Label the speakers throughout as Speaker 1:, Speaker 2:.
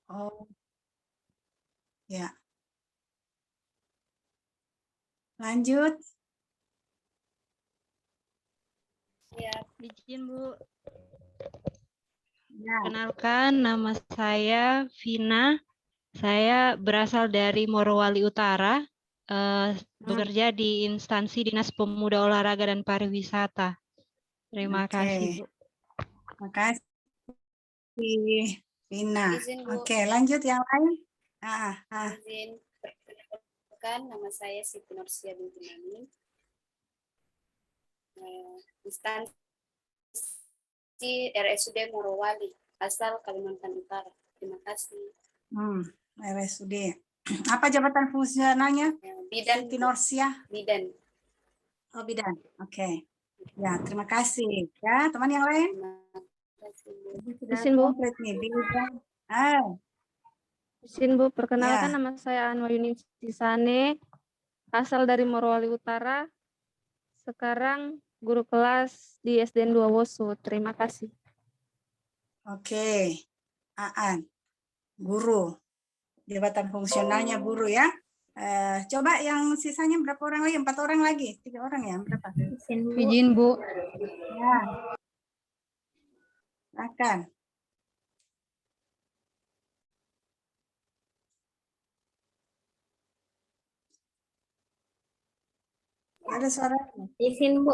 Speaker 1: Oh, ya. Lanjut.
Speaker 2: Ya, izin Bu.
Speaker 1: Ya.
Speaker 2: Kenalkan, nama saya Vina. Saya berasal dari Morowali Utara, bekerja di instansi Dinas Pemuda Olahraga dan Pariwisata. Terima kasih, Bu.
Speaker 1: Terima kasih, Vina.
Speaker 3: Izin, Bu.
Speaker 1: Oke, lanjut yang lain.
Speaker 3: Izin perkenalkan, nama saya Siti Nursia binti Nani. Instansi RSUD Morowali, asal Kalimantan Utara. Terima kasih.
Speaker 1: RSUD. Apa jabatan fungsionalnya?
Speaker 3: Bidan.
Speaker 1: Siti Nursia.
Speaker 3: Bidan.
Speaker 1: Oh, bidan. Oke. Ya, terima kasih. Ya, teman yang lain? Sudah
Speaker 4: Izin, Bu.
Speaker 1: komplit nih. Bidan.
Speaker 4: Izin Bu, perkenalkan
Speaker 1: Ya.
Speaker 4: nama saya Anwar Yunistisane, asal dari Morowali Utara. Sekarang guru kelas di SDN 2 Woso. Terima kasih.
Speaker 1: Oke. Aan. Guru. Jabatan fungsionalnya guru ya. Coba yang sisanya berapa orang lagi? 4 orang lagi? 3 orang ya? Berapa?
Speaker 4: Izin Bu.
Speaker 1: Ya. Silakan. Ada suara?
Speaker 5: Izin Bu.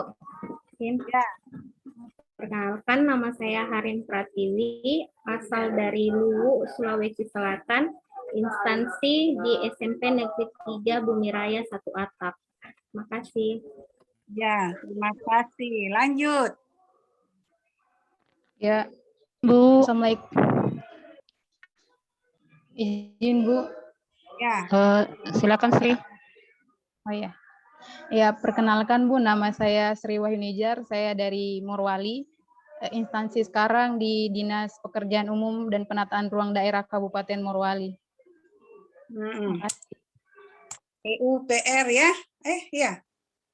Speaker 5: Izin.
Speaker 1: Ya.
Speaker 5: Perkenalkan, nama saya Harin Pratiwi, asal dari Luwu, Sulawesi Selatan, instansi di SMP Negeri 3 Bumi Raya 1 Atap. Terima kasih.
Speaker 1: Ya, terima kasih. Lanjut.
Speaker 4: Ya, Bu. Assalamualaikum. Izin Bu.
Speaker 1: Ya.
Speaker 4: Silakan Sri. Oh ya. Ya, perkenalkan Bu, nama saya Sri Wahyunijar, saya dari Morowali. Instansi sekarang di Dinas Pekerjaan Umum dan Penataan Ruang Daerah Kabupaten Morowali.
Speaker 1: PUPR ya? Ya.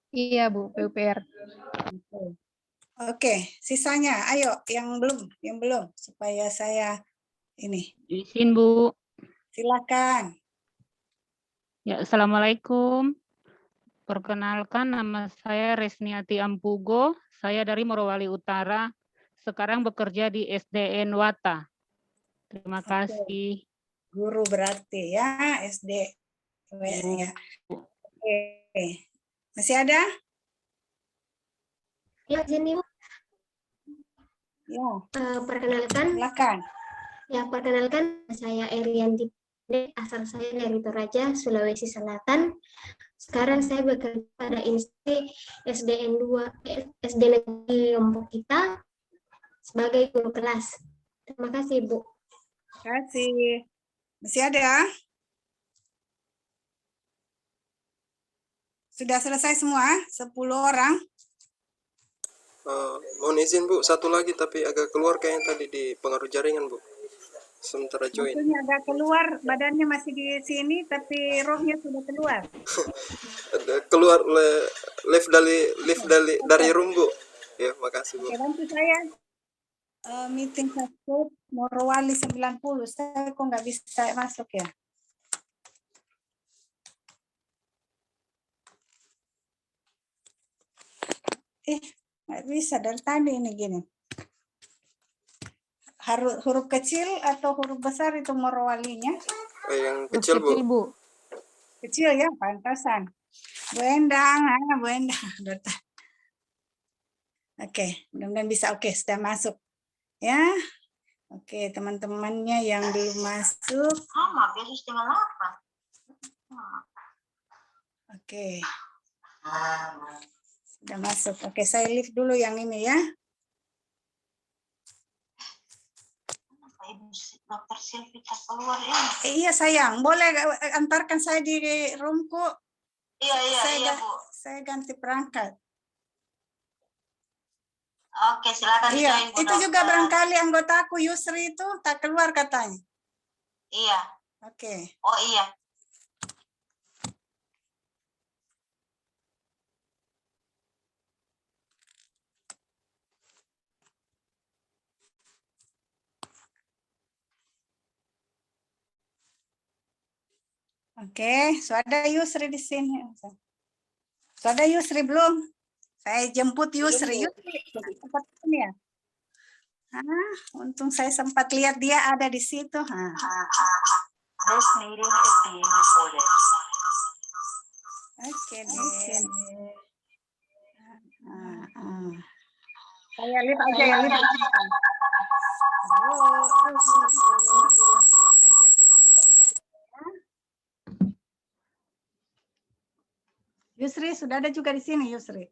Speaker 4: Iya Bu, PUPR.
Speaker 1: Oke, sisanya ayo yang belum supaya saya ini.
Speaker 2: Izin, Bu.
Speaker 1: Silakan.
Speaker 2: Ya, Assalamualaikum. Perkenalkan, nama saya Resniati Ampugo. Saya dari Morowali Utara. Sekarang bekerja di SDN Wata. Terima kasih.
Speaker 1: Guru berarti ya, SD. Ya. Oke. Masih ada?
Speaker 5: Ya, izin Bu.
Speaker 1: Ya.
Speaker 5: Perkenalkan.
Speaker 1: Silakan.
Speaker 5: Ya, perkenalkan, saya Erianti, asal saya dari Toraja, Sulawesi Selatan. Sekarang saya bekerja pada instansi SDN 2, SD Negeri Lombok kita sebagai guru kelas. Terima kasih, Bu.
Speaker 1: Terima kasih. Masih ada? Sudah selesai semua? 10 orang?
Speaker 6: Mohon izin Bu, satu lagi tapi agak keluar kayaknya tadi di pengaruh jaringan Bu. Sementara join.
Speaker 1: Maksudnya agak keluar, badannya masih di sini, tapi rohnya sudah keluar.
Speaker 6: Keluar lift dari room Bu. Ya, makasih Bu.
Speaker 1: Oke, bantu saya. Meeting satu Morowali 90. Saya kok nggak bisa masuk ya? Nggak bisa dari tadi ini gini. Huruf kecil atau huruf besar itu Morowalinya?
Speaker 6: Yang kecil Bu.
Speaker 4: Bu.
Speaker 1: Kecil ya, pantasan. Bu Endang. Oke, mudah-mudahan bisa. Oke, sudah masuk. Ya. Oke, teman-temannya yang belum masuk. Oke. Sudah masuk. Oke, saya lift dulu yang ini ya.
Speaker 7: Dokter Silvita keluar ya.
Speaker 1: Iya sayang, boleh antarkan saya di roomku?
Speaker 7: Iya Bu.
Speaker 1: Saya ganti perangkat.
Speaker 7: Oke, silakan
Speaker 1: Iya,
Speaker 7: join, Bu
Speaker 1: itu
Speaker 7: Dokter.
Speaker 1: juga barangkali anggotaku Yusri itu tak keluar katanya.
Speaker 7: Iya.
Speaker 1: Oke.
Speaker 7: Oh iya.
Speaker 1: Oke, sudah Yusri di sini. Sudah Yusri belum? Saya jemput Yusri.
Speaker 3: Belum, Bu.
Speaker 1: Yusri, sempat ini ya? Untung saya sempat lihat dia ada di situ.
Speaker 7: This meeting is being recorded.
Speaker 1: Oke deh. Saya lihat aja ya, lihat. Aja di sini ya. Yusri, sudah ada juga di sini, Yusri.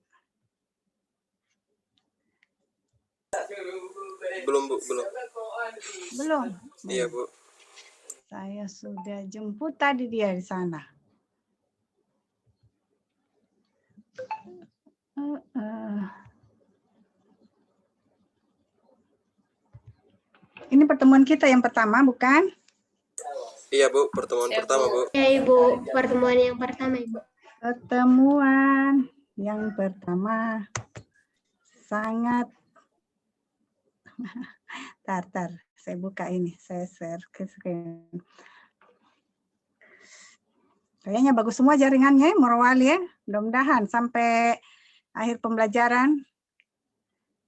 Speaker 6: Belum, Bu, belum.
Speaker 1: Belum?
Speaker 6: Iya, Bu.
Speaker 1: Saya sudah jemput tadi dia di sana. Ini pertemuan kita yang pertama, bukan?
Speaker 6: Iya, Bu, pertemuan pertama, Bu.
Speaker 5: Ya Ibu, pertemuan yang pertama Ibu.
Speaker 1: Pertemuan yang pertama sangat tar, saya buka ini, saya share ke screen. Kayaknya bagus semua jaringannya, Morowali ya. Mudah-mudahan sampai akhir pembelajaran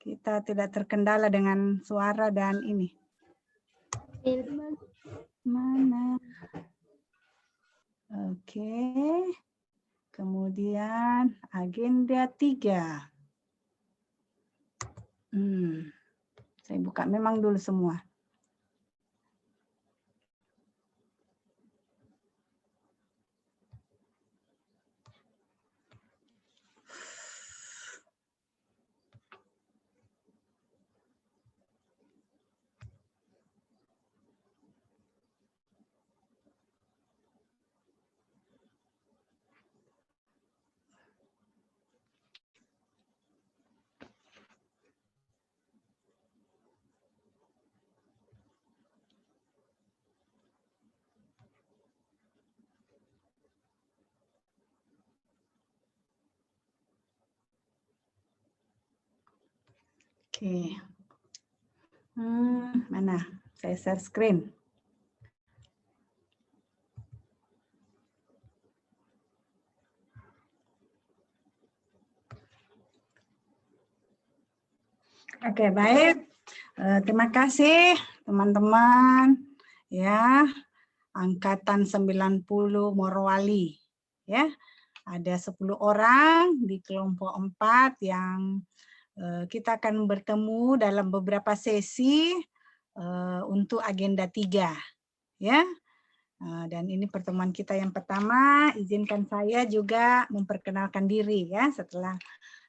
Speaker 1: kita tidak terkendala dengan suara dan ini. Mana? Oke. Kemudian agenda 3. Saya buka memang dulu semua. Oke. Mana? Saya share screen. Oke, baik. Terima kasih teman-teman ya. Angkatan 90 Morowali ya. Ada 10 orang di kelompok 4 yang kita akan bertemu dalam beberapa sesi untuk agenda 3 ya. Dan ini pertemuan kita yang pertama. Izinkan saya juga memperkenalkan diri ya, setelah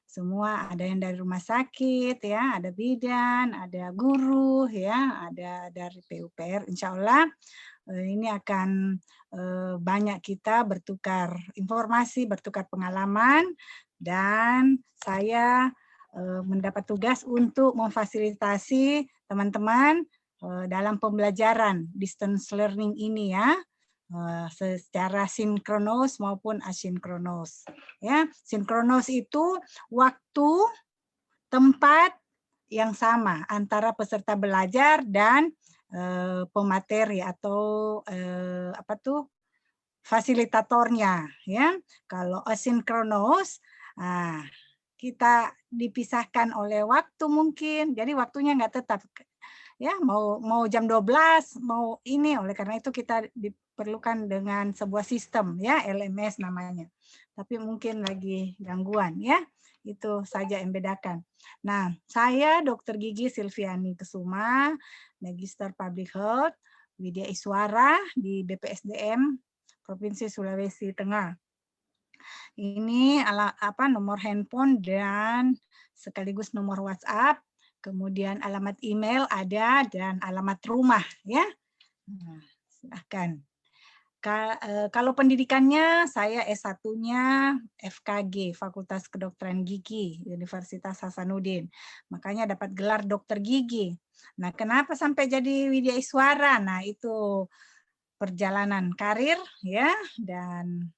Speaker 1: semua ada yang dari rumah sakit ya, ada bidan, ada guru ya, ada dari PUPR. Insya Allah ini akan banyak kita bertukar informasi, bertukar pengalaman, dan saya mendapat tugas untuk memfasilitasi teman-teman dalam pembelajaran distance learning ini ya, secara sinkronos maupun asinkronos. Ya, sinkronos itu waktu, tempat yang sama antara peserta belajar dan pemateri atau fasilitatornya. Ya, kalau asinkronos, kita dipisahkan oleh waktu mungkin, jadi waktunya nggak tetap. Ya, mau jam 12, mau ini, oleh karena itu kita diperlukan dengan sebuah sistem ya, LMS namanya. Tapi mungkin lagi gangguan ya. Itu saja yang bedakan. Nah, saya Dr. Gigi Silviani Kesuma, Magister Public Health, Widya Iswara di BPSDM Provinsi Sulawesi Tengah. Ini nomor handphone dan sekaligus nomor WhatsApp, kemudian alamat email ada dan alamat rumah ya. Nah, silahkan. Kalau pendidikannya saya S1-nya FKG, Fakultas Kedokteran Gigi, Universitas Hasanuddin. Makanya dapat gelar dokter gigi. Nah, kenapa sampai jadi Widya Iswara? Nah, itu perjalanan karir ya, dan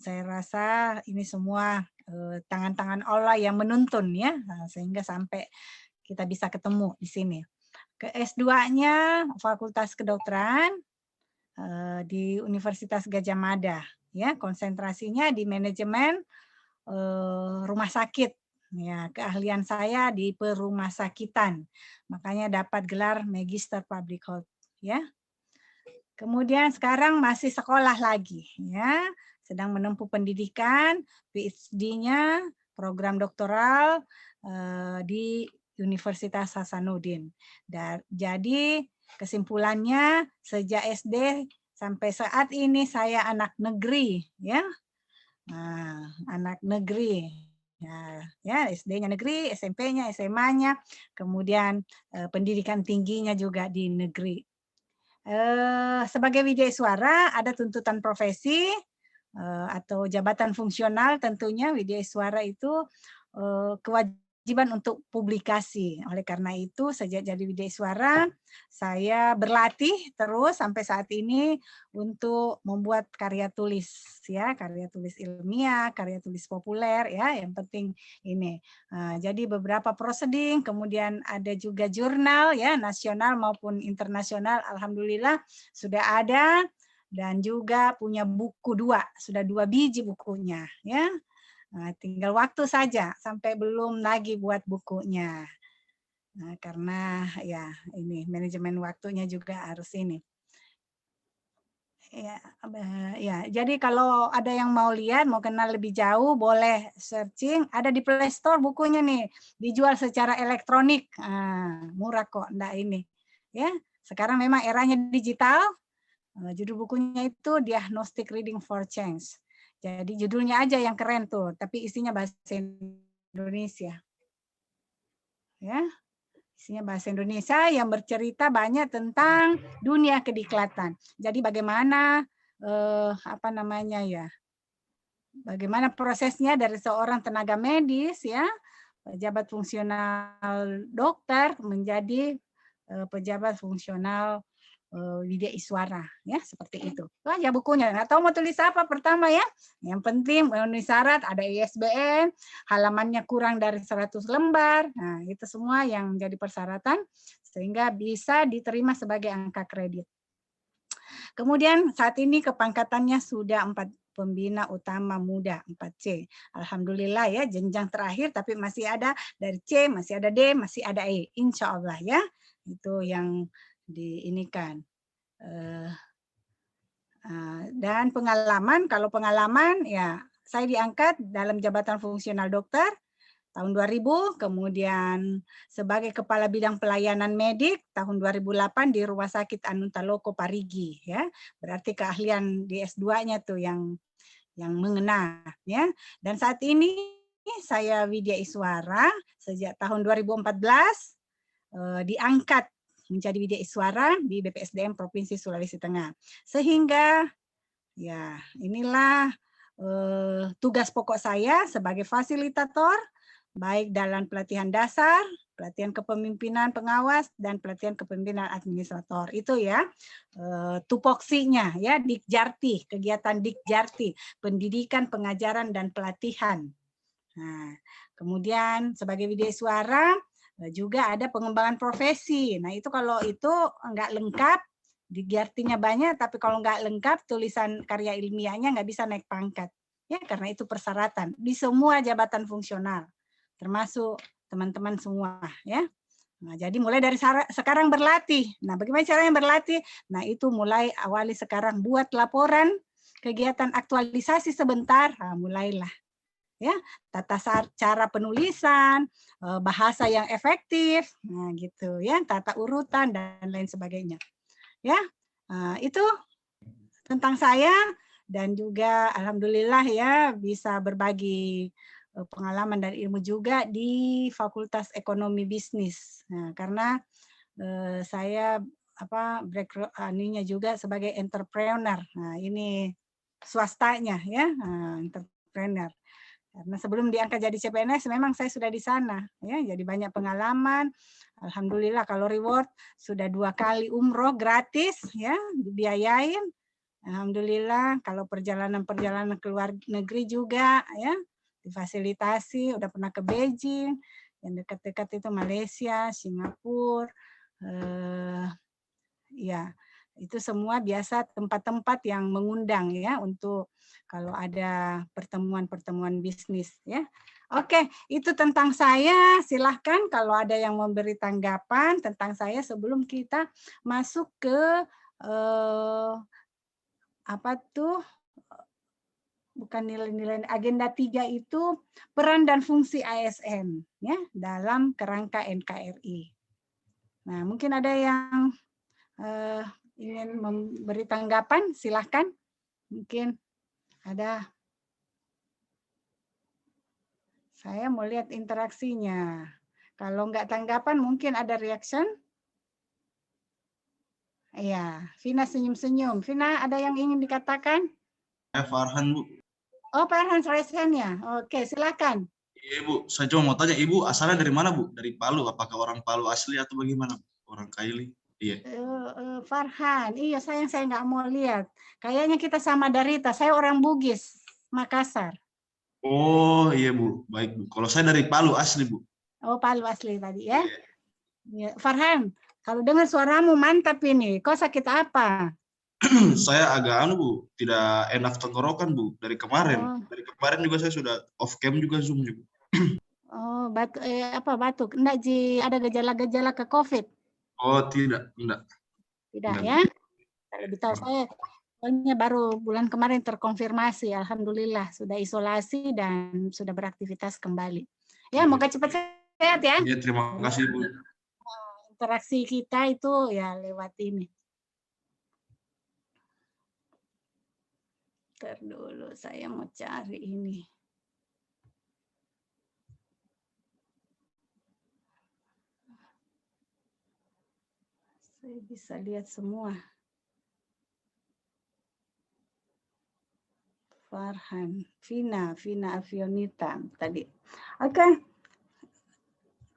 Speaker 1: saya rasa ini semua tangan-tangan Allah yang menuntun ya, sehingga sampai kita bisa ketemu di sini. Ke S2-nya Fakultas Kedokteran, di Universitas Gadjah Mada, ya, konsentrasinya di manajemen rumah sakit. Ya, keahlian saya di perumahsakitan. Makanya dapat gelar Magister Public Health, ya. Kemudian sekarang masih sekolah lagi, ya. Sedang menempuh pendidikan, PhD-nya program doktoral di Universitas Hasanuddin. Jadi kesimpulannya sejak SD sampai saat ini saya anak negeri, ya. Nah, anak negeri. Ya, SD-nya negeri, SMP-nya, SMA-nya, kemudian pendidikan tingginya juga di negeri. Sebagai widyaswara ada tuntutan profesi atau jabatan fungsional, tentunya widyaswara itu kewajiban untuk publikasi. Oleh karena itu sejak jadi widyaswara saya berlatih terus sampai saat ini untuk membuat karya tulis, ya, karya tulis ilmiah, karya tulis populer, ya, yang penting ini. Jadi beberapa proceeding, kemudian ada juga jurnal, ya, nasional maupun internasional, alhamdulillah sudah ada. Dan juga punya buku 2, sudah 2 biji bukunya, ya. Nah, tinggal waktu saja sampai belum lagi buat bukunya. Nah, karena ya ini manajemen waktunya juga harus ini. Ya, jadi kalau ada yang mau lihat, mau kenal lebih jauh, boleh searching. Ada di Play Store bukunya nih, dijual secara elektronik, murah kok, enggak ini. Ya, sekarang memang eranya digital. Judul bukunya itu Diagnostic Reading for Change. Jadi judulnya aja yang keren tuh, tapi isinya bahasa Indonesia. Ya, isinya bahasa Indonesia yang bercerita banyak tentang dunia kediklatan. Jadi bagaimana bagaimana prosesnya dari seorang tenaga medis, ya, pejabat fungsional dokter menjadi pejabat fungsional widyaswara, ya, seperti itu. Itu aja bukunya. Nggak tahu mau tulis apa pertama, ya. Yang penting memenuhi syarat, ada ISBN, halamannya kurang dari 100 lembar. Nah, itu semua yang menjadi persyaratan sehingga bisa diterima sebagai angka kredit. Kemudian saat ini kepangkatannya sudah 4 pembina utama muda, 4C. Alhamdulillah, ya, jenjang terakhir, tapi masih ada dari C, masih ada D, masih ada E. Insya Allah, ya. Itu yang diinikan. Dan pengalaman, kalau pengalaman, ya, saya diangkat dalam jabatan fungsional dokter tahun 2000, kemudian sebagai kepala bidang pelayanan medik tahun 2008 di Rumah Sakit Anuntaloko Parigi, ya. Berarti keahlian di S2-nya tuh yang mengena, ya. Dan saat ini saya widyaswara sejak tahun 2014 diangkat menjadi widyaswara di BPSDM Provinsi Sulawesi Tengah. Sehingga ya inilah tugas pokok saya sebagai fasilitator baik dalam pelatihan dasar, pelatihan kepemimpinan pengawas, dan pelatihan kepemimpinan administrator. Itu ya tupoksinya, ya, Dikjarti, kegiatan Dikjarti, pendidikan, pengajaran, dan pelatihan. Nah, kemudian sebagai widyaswara juga ada pengembangan profesi. Nah, itu kalau itu enggak lengkap, Dikjartinya banyak, tapi kalau enggak lengkap, tulisan karya ilmiahnya enggak bisa naik pangkat. Ya, karena itu persyaratan di semua jabatan fungsional, termasuk teman-teman semua, ya. Nah, jadi mulai dari sekarang berlatih. Nah, bagaimana caranya berlatih? Nah, itu mulai awali sekarang, buat laporan kegiatan aktualisasi sebentar, mulailah. Ya, tata cara penulisan, bahasa yang efektif, nah gitu, ya, tata urutan dan lain sebagainya. Ya, itu tentang saya, dan juga alhamdulillah, ya, bisa berbagi pengalaman dan ilmu juga di Fakultas Ekonomi Bisnis. Nah, karena saya background-nya juga sebagai entrepreneur. Nah, ini swastanya, ya, entrepreneur. Karena sebelum diangkat jadi CPNS memang saya sudah di sana, ya, jadi banyak pengalaman. Alhamdulillah kalau reward sudah 2 kali umroh gratis, ya, dibiayain. Alhamdulillah kalau perjalanan-perjalanan ke luar negeri juga, ya, difasilitasi. Udah pernah ke Beijing, yang dekat-dekat itu Malaysia, Singapura, ya, Itu semua biasa tempat-tempat yang mengundang ya untuk kalau ada pertemuan-pertemuan bisnis ya. Oke, itu tentang saya. Silahkan kalau ada yang memberi tanggapan tentang saya sebelum kita masuk ke apa tuh? Bukan nilai-nilai agenda 3 itu peran dan fungsi ASN ya dalam kerangka NKRI. Nah, mungkin ada yang ingin memberi tanggapan, silahkan. Mungkin ada. Saya mau lihat interaksinya. Kalau nggak tanggapan, mungkin ada reaction. Iya, Vina senyum-senyum. Vina, ada yang ingin dikatakan?
Speaker 8: Farhan, Bu.
Speaker 1: Oh, Pak Farhan Raisen ya. Oke, silakan.
Speaker 8: Iya, Bu. Saya cuma mau tanya, Ibu asalnya dari mana, Bu? Dari Palu. Apakah orang Palu asli atau bagaimana, Bu? Orang Kaili? Iya.
Speaker 1: Farhan, iya sayang saya nggak mau lihat. Kayaknya kita sama Darita. Saya orang Bugis, Makassar.
Speaker 8: Oh, iya, Bu. Baik, Bu. Kalau saya dari Palu asli, Bu.
Speaker 1: Oh, Palu asli tadi ya. Ya. Farhan, kalau dengar suaramu mantap ini. Kau sakit apa?
Speaker 8: Saya agak Bu, tidak enak tenggorokan, Bu, dari kemarin.
Speaker 1: Oh.
Speaker 8: Dari kemarin juga saya sudah off cam juga Zoom juga.
Speaker 1: Oh, batuk? Enggak, Ji, ada gejala-gejala ke COVID?
Speaker 8: Oh, tidak, enggak.
Speaker 1: Tidak ya? Lebih tahu saya, soalnya baru bulan kemarin terkonfirmasi, alhamdulillah sudah isolasi dan sudah beraktivitas kembali. Ya, moga cepat sehat ya.
Speaker 8: Iya, terima kasih, Bu.
Speaker 1: Interaksi kita itu ya lewat ini. Ntar dulu, saya mau cari ini. Saya bisa lihat semua. Farhan, Vina Avionita tadi. Oke.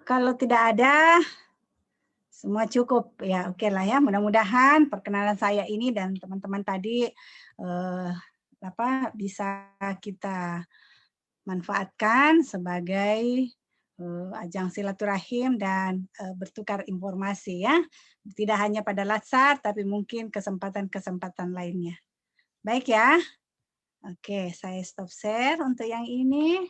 Speaker 1: Kalau tidak ada, semua cukup ya. Oke lah ya. Mudah-mudahan perkenalan saya ini dan teman-teman tadi bisa kita manfaatkan sebagai ajang silaturahim dan bertukar informasi ya. Tidak hanya pada Latsar, tapi mungkin kesempatan-kesempatan lainnya. Baik ya. Oke, saya stop share untuk yang ini.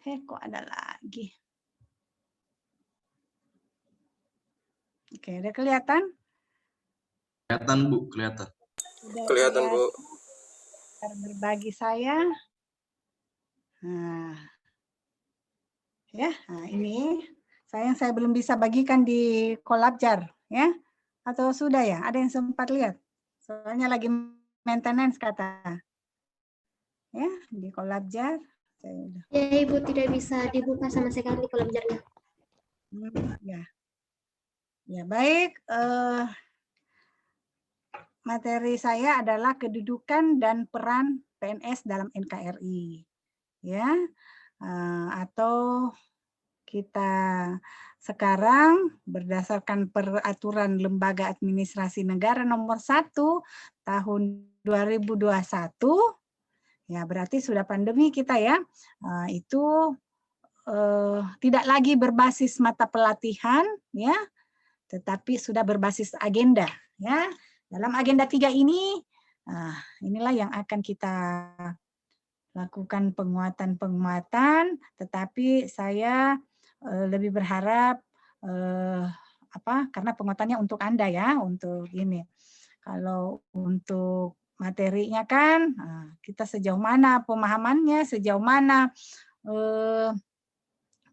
Speaker 1: Kok ada lagi? Oke, udah kelihatan?
Speaker 8: Kelihatan, Bu, kelihatan.
Speaker 6: Kelihatan, Bu.
Speaker 1: Berbagi saya. Nah, ya, nah ini saya belum bisa bagikan di Collabjar, ya? Atau sudah ya? Ada yang sempat lihat? Soalnya lagi maintenance kata. Ya, di Collabjar.
Speaker 5: Ya, Ibu tidak bisa dibuka sama sekali Collabjar-nya.
Speaker 1: Ya. Ya, baik. Materi saya adalah kedudukan dan peran PNS dalam NKRI, ya, atau kita sekarang berdasarkan peraturan Lembaga Administrasi Negara nomor 1 tahun 2021, ya berarti sudah pandemi kita ya, itu tidak lagi berbasis mata pelatihan, ya, tetapi sudah berbasis agenda, ya. Dalam agenda 3 ini, inilah yang akan kita lakukan penguatan-penguatan, tetapi saya lebih berharap karena penguatannya untuk Anda ya, untuk ini. Kalau untuk materinya kan kita sejauh mana pemahamannya, sejauh mana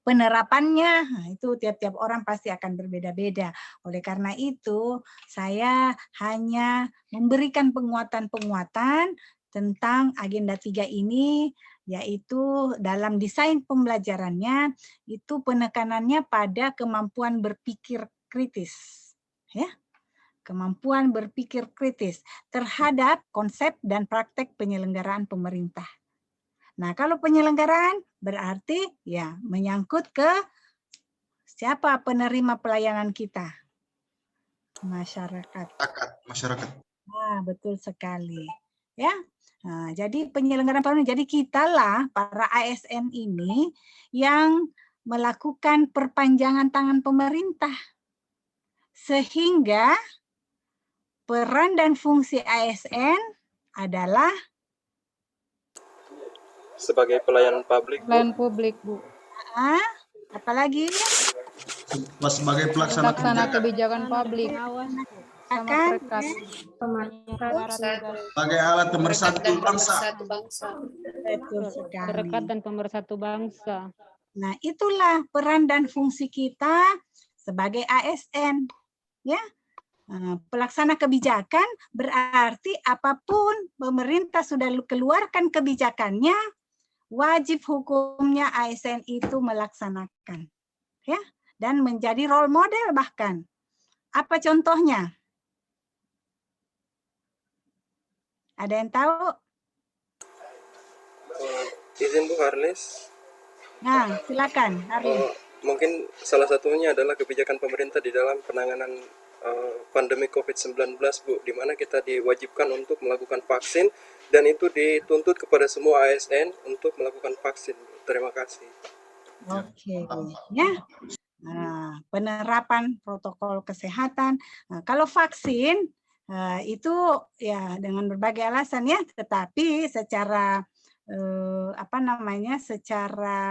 Speaker 1: penerapannya, itu tiap-tiap orang pasti akan berbeda-beda. Oleh karena itu, saya hanya memberikan penguatan-penguatan tentang agenda 3 ini, yaitu dalam desain pembelajarannya, itu penekanannya pada kemampuan berpikir kritis. Ya, kemampuan berpikir kritis terhadap konsep dan praktek penyelenggaraan pemerintah. Nah, kalau penyelenggaraan berarti ya menyangkut ke siapa penerima pelayanan kita? Masyarakat.
Speaker 8: Masyarakat.
Speaker 1: Nah, betul sekali. Ya. Nah, jadi penyelenggaraan pelayanan, jadi kitalah para ASN ini yang melakukan perpanjangan tangan pemerintah. Sehingga peran dan fungsi ASN adalah
Speaker 6: sebagai pelayan publik, Bu.
Speaker 4: Pelayan publik, Bu.
Speaker 1: apalagi
Speaker 8: Sebagai pelaksana
Speaker 4: Pelaksana
Speaker 8: kebijakan.
Speaker 4: kebijakan publik
Speaker 2: pengawas,
Speaker 4: sama
Speaker 1: akan
Speaker 4: perekat.
Speaker 8: Sebagai alat pemersatu
Speaker 3: dan
Speaker 8: bangsa.
Speaker 3: pemersatu bangsa.
Speaker 1: betul sekali.
Speaker 2: perekat dan pemersatu bangsa.
Speaker 1: Nah, itulah peran dan fungsi kita sebagai ASN, ya. Pelaksana kebijakan berarti apapun pemerintah sudah keluarkan kebijakannya, wajib hukumnya ASN itu melaksanakan, ya, dan menjadi role model bahkan. Apa contohnya? Ada yang tahu?
Speaker 6: Izin Bu Harlis.
Speaker 1: Nah, silakan, Arlin.
Speaker 6: Mungkin salah satunya adalah kebijakan pemerintah di dalam penanganan pandemi COVID-19, Bu, di mana kita diwajibkan untuk melakukan vaksin dan itu dituntut kepada semua ASN untuk melakukan vaksin. Terima kasih.
Speaker 1: Oke, ya. Nah, penerapan protokol kesehatan. Nah, kalau vaksin itu ya dengan berbagai alasan ya, tetapi secara secara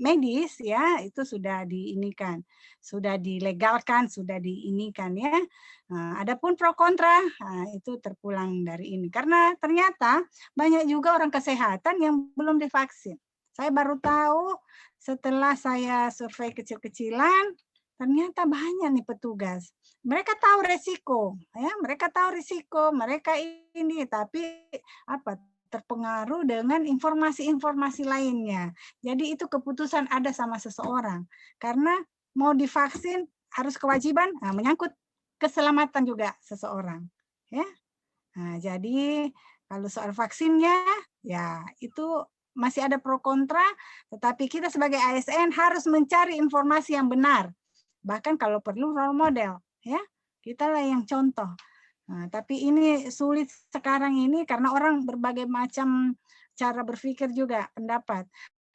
Speaker 1: medis ya itu sudah diinikan, sudah dilegalkan, sudah diinikan ya. Adapun pro kontra itu terpulang dari ini karena ternyata banyak juga orang kesehatan yang belum divaksin. Saya baru tahu setelah saya survei kecil-kecilan, ternyata banyak nih petugas. Mereka tahu resiko, ya, mereka tahu risiko, mereka ini tapi terpengaruh dengan informasi-informasi lainnya. Jadi itu keputusan ada sama seseorang. Karena mau divaksin harus kewajiban, menyangkut keselamatan juga seseorang. Ya. Nah, jadi kalau soal vaksinnya, ya itu masih ada pro kontra, tetapi kita sebagai ASN harus mencari informasi yang benar. Bahkan kalau perlu role model, ya kita lah yang contoh. Nah, tapi ini sulit sekarang ini karena orang berbagai macam cara berpikir juga, pendapat.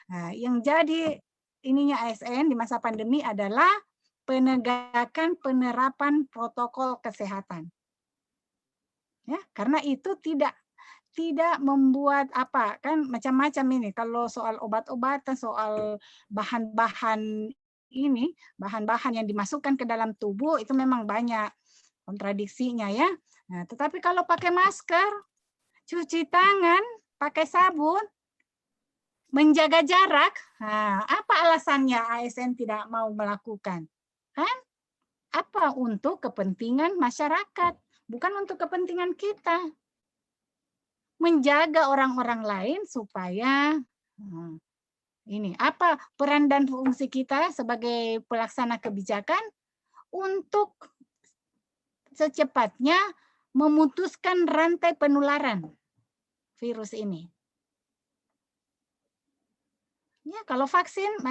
Speaker 1: Nah, yang jadi ininya ASN di masa pandemi adalah penegakan penerapan protokol kesehatan. Ya, karena itu tidak membuat kan macam-macam ini. Kalau soal obat-obatan, soal bahan-bahan yang dimasukkan ke dalam tubuh itu memang banyak kontradiksinya ya. Nah, tetapi kalau pakai masker, cuci tangan, pakai sabun, menjaga jarak, apa alasannya ASN tidak mau melakukan? Kan? Apa? Untuk kepentingan masyarakat, bukan untuk kepentingan kita. Menjaga orang-orang lain supaya ini apa peran dan fungsi kita sebagai pelaksana kebijakan untuk secepatnya memutuskan rantai penularan virus ini. Ya, kalau vaksin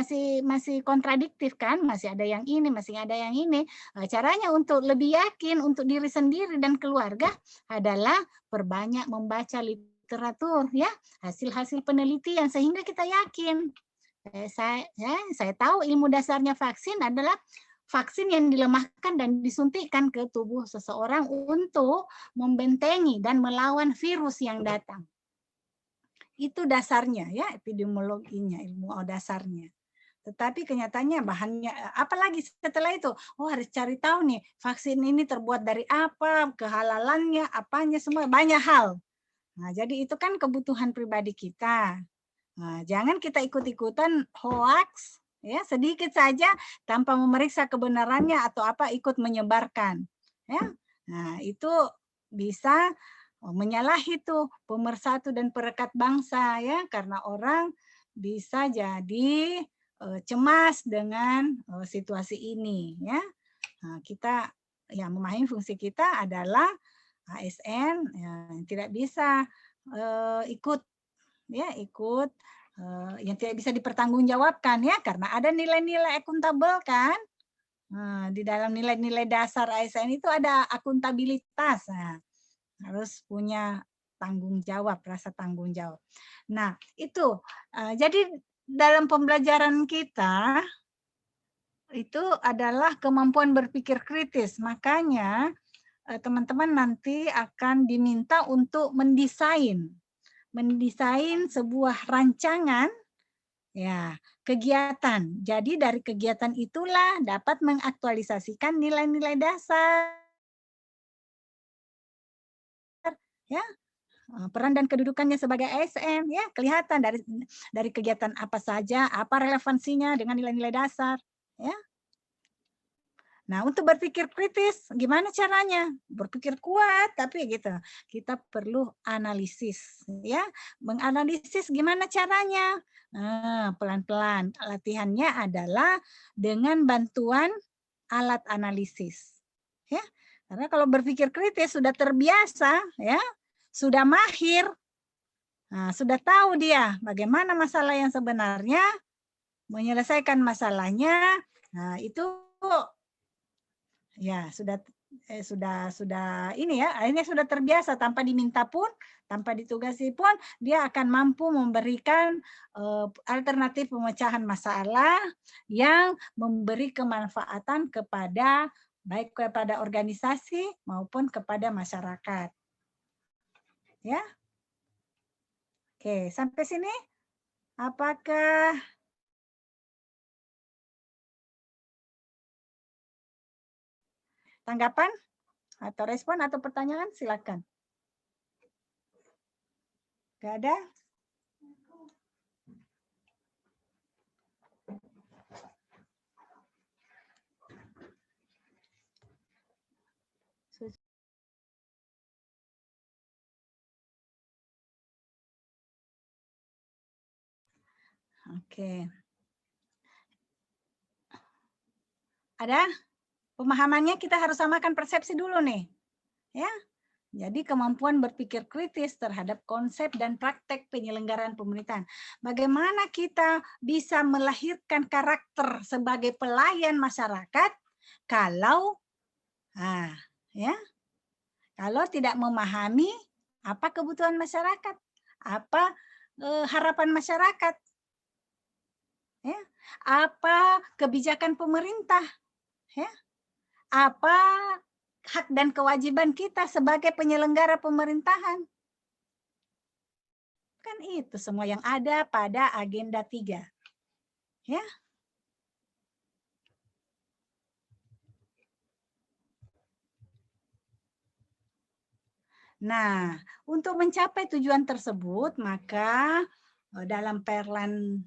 Speaker 1: masih kontradiktif kan, masih ada yang ini, masih ada yang ini. Caranya untuk lebih yakin untuk diri sendiri dan keluarga adalah perbanyak membaca literatur ya, hasil-hasil penelitian sehingga kita yakin. Saya tahu ilmu dasarnya vaksin adalah vaksin yang dilemahkan dan disuntikkan ke tubuh seseorang untuk membentengi dan melawan virus yang datang. Itu dasarnya ya, epidemiologinya, ilmu dasarnya. Tetapi kenyataannya bahannya, apalagi setelah itu, harus cari tahu nih, vaksin ini terbuat dari apa, kehalalannya, apanya, semua banyak hal. Nah, jadi itu kan kebutuhan pribadi kita. Nah, jangan kita ikut-ikutan hoax, ya sedikit saja tanpa memeriksa kebenarannya atau apa ikut menyebarkan. Ya, nah itu bisa menyalahi tuh pemersatu dan perekat bangsa ya, karena orang bisa jadi cemas dengan situasi ini ya. Nah, kita ya memahami fungsi kita adalah ASN yang tidak bisa ikut yang tidak bisa dipertanggungjawabkan ya, karena ada nilai-nilai akuntabel kan. Di dalam nilai-nilai dasar ASN itu ada akuntabilitas. Harus punya tanggung jawab, rasa tanggung jawab. Nah, itu jadi dalam pembelajaran kita itu adalah kemampuan berpikir kritis. Makanya teman-teman nanti akan diminta untuk mendesain sebuah rancangan ya kegiatan. Jadi dari kegiatan itulah dapat mengaktualisasikan nilai-nilai dasar ya. Peran dan kedudukannya sebagai ASN ya kelihatan dari kegiatan apa saja, apa relevansinya dengan nilai-nilai dasar ya. Nah, untuk berpikir kritis gimana caranya? Berpikir kuat tapi gitu. Kita perlu analisis ya. Menganalisis gimana caranya? Pelan-pelan. Latihannya adalah dengan bantuan alat analisis. Ya. Karena kalau berpikir kritis sudah terbiasa ya, sudah mahir. Nah, sudah tahu dia bagaimana masalah yang sebenarnya, menyelesaikan masalahnya. Nah, itu ya sudah ini ya, akhirnya sudah terbiasa tanpa diminta pun, tanpa ditugasi pun dia akan mampu memberikan alternatif pemecahan masalah yang memberi kemanfaatan kepada baik kepada organisasi maupun kepada masyarakat. Ya. Oke, sampai sini apakah tanggapan atau respon atau pertanyaan? Silakan. Gak ada? Oke. Ada? Pemahamannya kita harus samakan persepsi dulu nih. Ya. Jadi kemampuan berpikir kritis terhadap konsep dan praktek penyelenggaraan pemerintahan. Bagaimana kita bisa melahirkan karakter sebagai pelayan masyarakat kalau kalau tidak memahami apa kebutuhan masyarakat, apa harapan masyarakat, ya, apa kebijakan pemerintah, ya, apa hak dan kewajiban kita sebagai penyelenggara pemerintahan. Kan itu semua yang ada pada agenda 3. Ya. Nah, untuk mencapai tujuan tersebut, maka dalam Perlan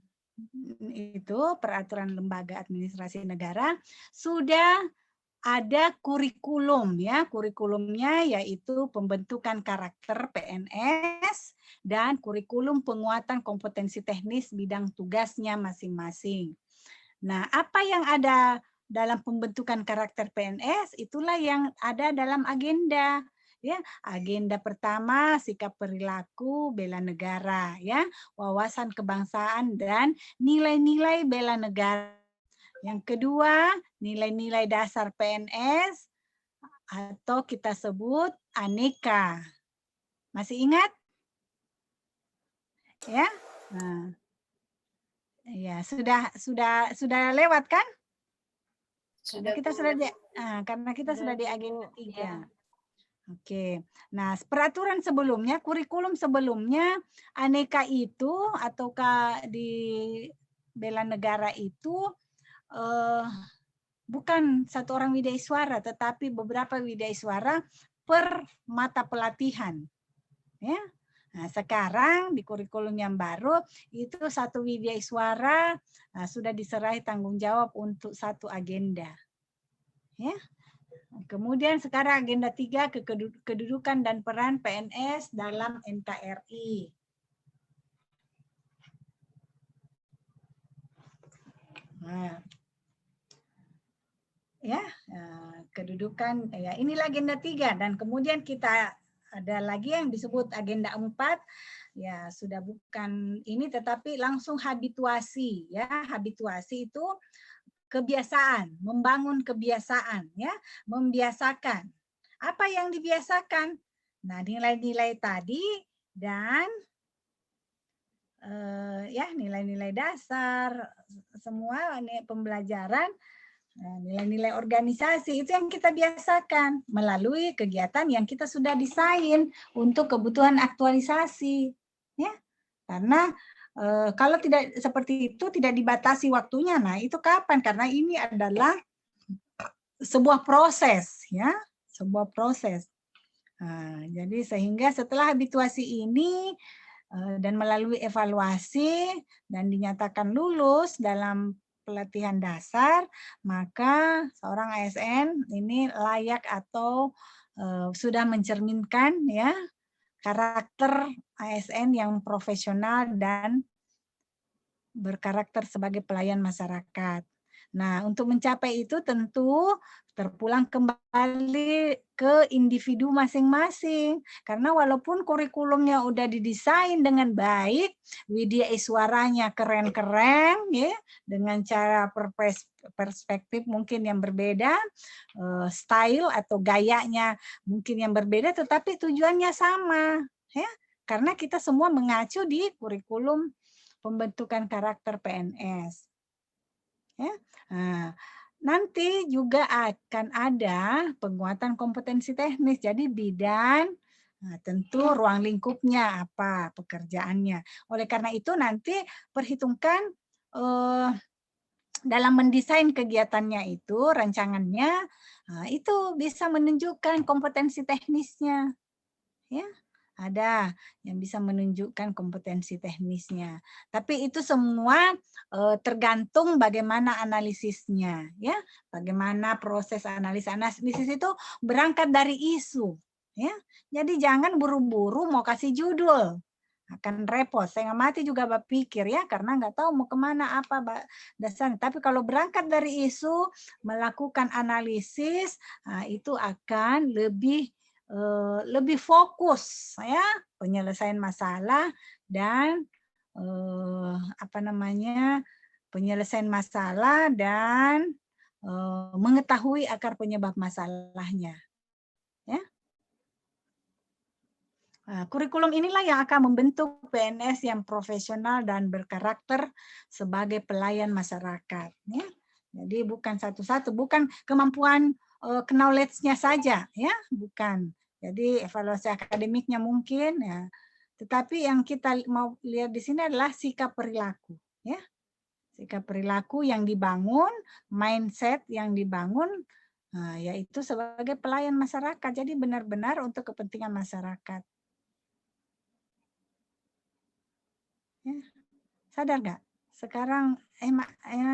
Speaker 1: itu, Peraturan Lembaga Administrasi Negara, sudah ada kurikulum ya, kurikulumnya yaitu pembentukan karakter PNS dan kurikulum penguatan kompetensi teknis bidang tugasnya masing-masing. Nah, apa yang ada dalam pembentukan karakter PNS itulah yang ada dalam agenda. Ya, agenda pertama sikap perilaku bela negara ya, wawasan kebangsaan dan nilai-nilai bela negara. Yang kedua, nilai-nilai dasar PNS atau kita sebut aneka. Masih ingat? Ya. Nah. Ya, sudah lewat kan? Sudah, kita sudah karena kita sudah di agenda 3. Ya. Oke. Nah, peraturan sebelumnya, kurikulum sebelumnya aneka itu ataukah di bela negara itu bukan satu orang widaiswara, tetapi beberapa widaiswara per mata pelatihan. Ya. Nah, sekarang di kurikulum yang baru itu satu widaiswara sudah diserahi tanggung jawab untuk satu agenda. Ya. Kemudian sekarang agenda 3 kedudukan dan peran PNS dalam NKRI. Nah, ya, kedudukan ya inilah agenda 3 dan kemudian kita ada lagi yang disebut agenda 4 ya sudah bukan ini tetapi langsung habituasi ya. Habituasi itu kebiasaan, membangun kebiasaan ya, membiasakan. Apa yang dibiasakan? Nah, nilai-nilai tadi dan ya nilai-nilai dasar, semua pembelajaran, nilai-nilai organisasi itu yang kita biasakan melalui kegiatan yang kita sudah desain untuk kebutuhan aktualisasi, ya. Karena kalau tidak seperti itu, tidak dibatasi waktunya, nah itu kapan? Karena ini adalah sebuah proses, ya, sebuah proses. Nah, jadi sehingga setelah habituasi ini dan melalui evaluasi dan dinyatakan lulus dalam pelatihan dasar, maka seorang ASN ini layak atau sudah mencerminkan ya karakter ASN yang profesional dan berkarakter sebagai pelayan masyarakat. Nah, untuk mencapai itu tentu terpulang kembali ke individu masing-masing. Karena walaupun kurikulumnya udah didesain dengan baik, Widya Iswaranya keren-keren, ya, dengan cara perspektif mungkin yang berbeda, style atau gayanya mungkin yang berbeda, tetapi tujuannya sama, ya. Karena kita semua mengacu di kurikulum pembentukan karakter PNS. Ya. Nah, nanti juga akan ada penguatan kompetensi teknis. Jadi bidan, nah, tentu ruang lingkupnya apa, pekerjaannya. Oleh karena itu nanti perhitungkan dalam mendesain kegiatannya itu, rancangannya, itu bisa menunjukkan kompetensi teknisnya. Ya. Ada yang bisa menunjukkan kompetensi teknisnya. Tapi itu semua tergantung bagaimana analisisnya, ya. Bagaimana proses analisis. Analisis itu berangkat dari isu, ya. Jadi jangan buru-buru mau kasih judul. Akan repot. Saya mati juga berpikir ya, karena nggak tahu mau kemana apa dasarnya. Tapi kalau berangkat dari isu, melakukan analisis, itu akan lebih fokus ya penyelesaian masalah dan penyelesaian masalah dan mengetahui akar penyebab masalahnya, ya. Kurikulum inilah yang akan membentuk PNS yang profesional dan berkarakter sebagai pelayan masyarakat, ya. Jadi bukan satu-satu, bukan kemampuan knowledge-nya saja, ya, bukan. Jadi evaluasi akademiknya mungkin, ya. Tetapi yang kita mau lihat di sini adalah sikap perilaku, ya. Sikap perilaku yang dibangun, mindset yang dibangun, yaitu sebagai pelayan masyarakat. Jadi benar-benar untuk kepentingan masyarakat. Ya. Sadar nggak? Sekarang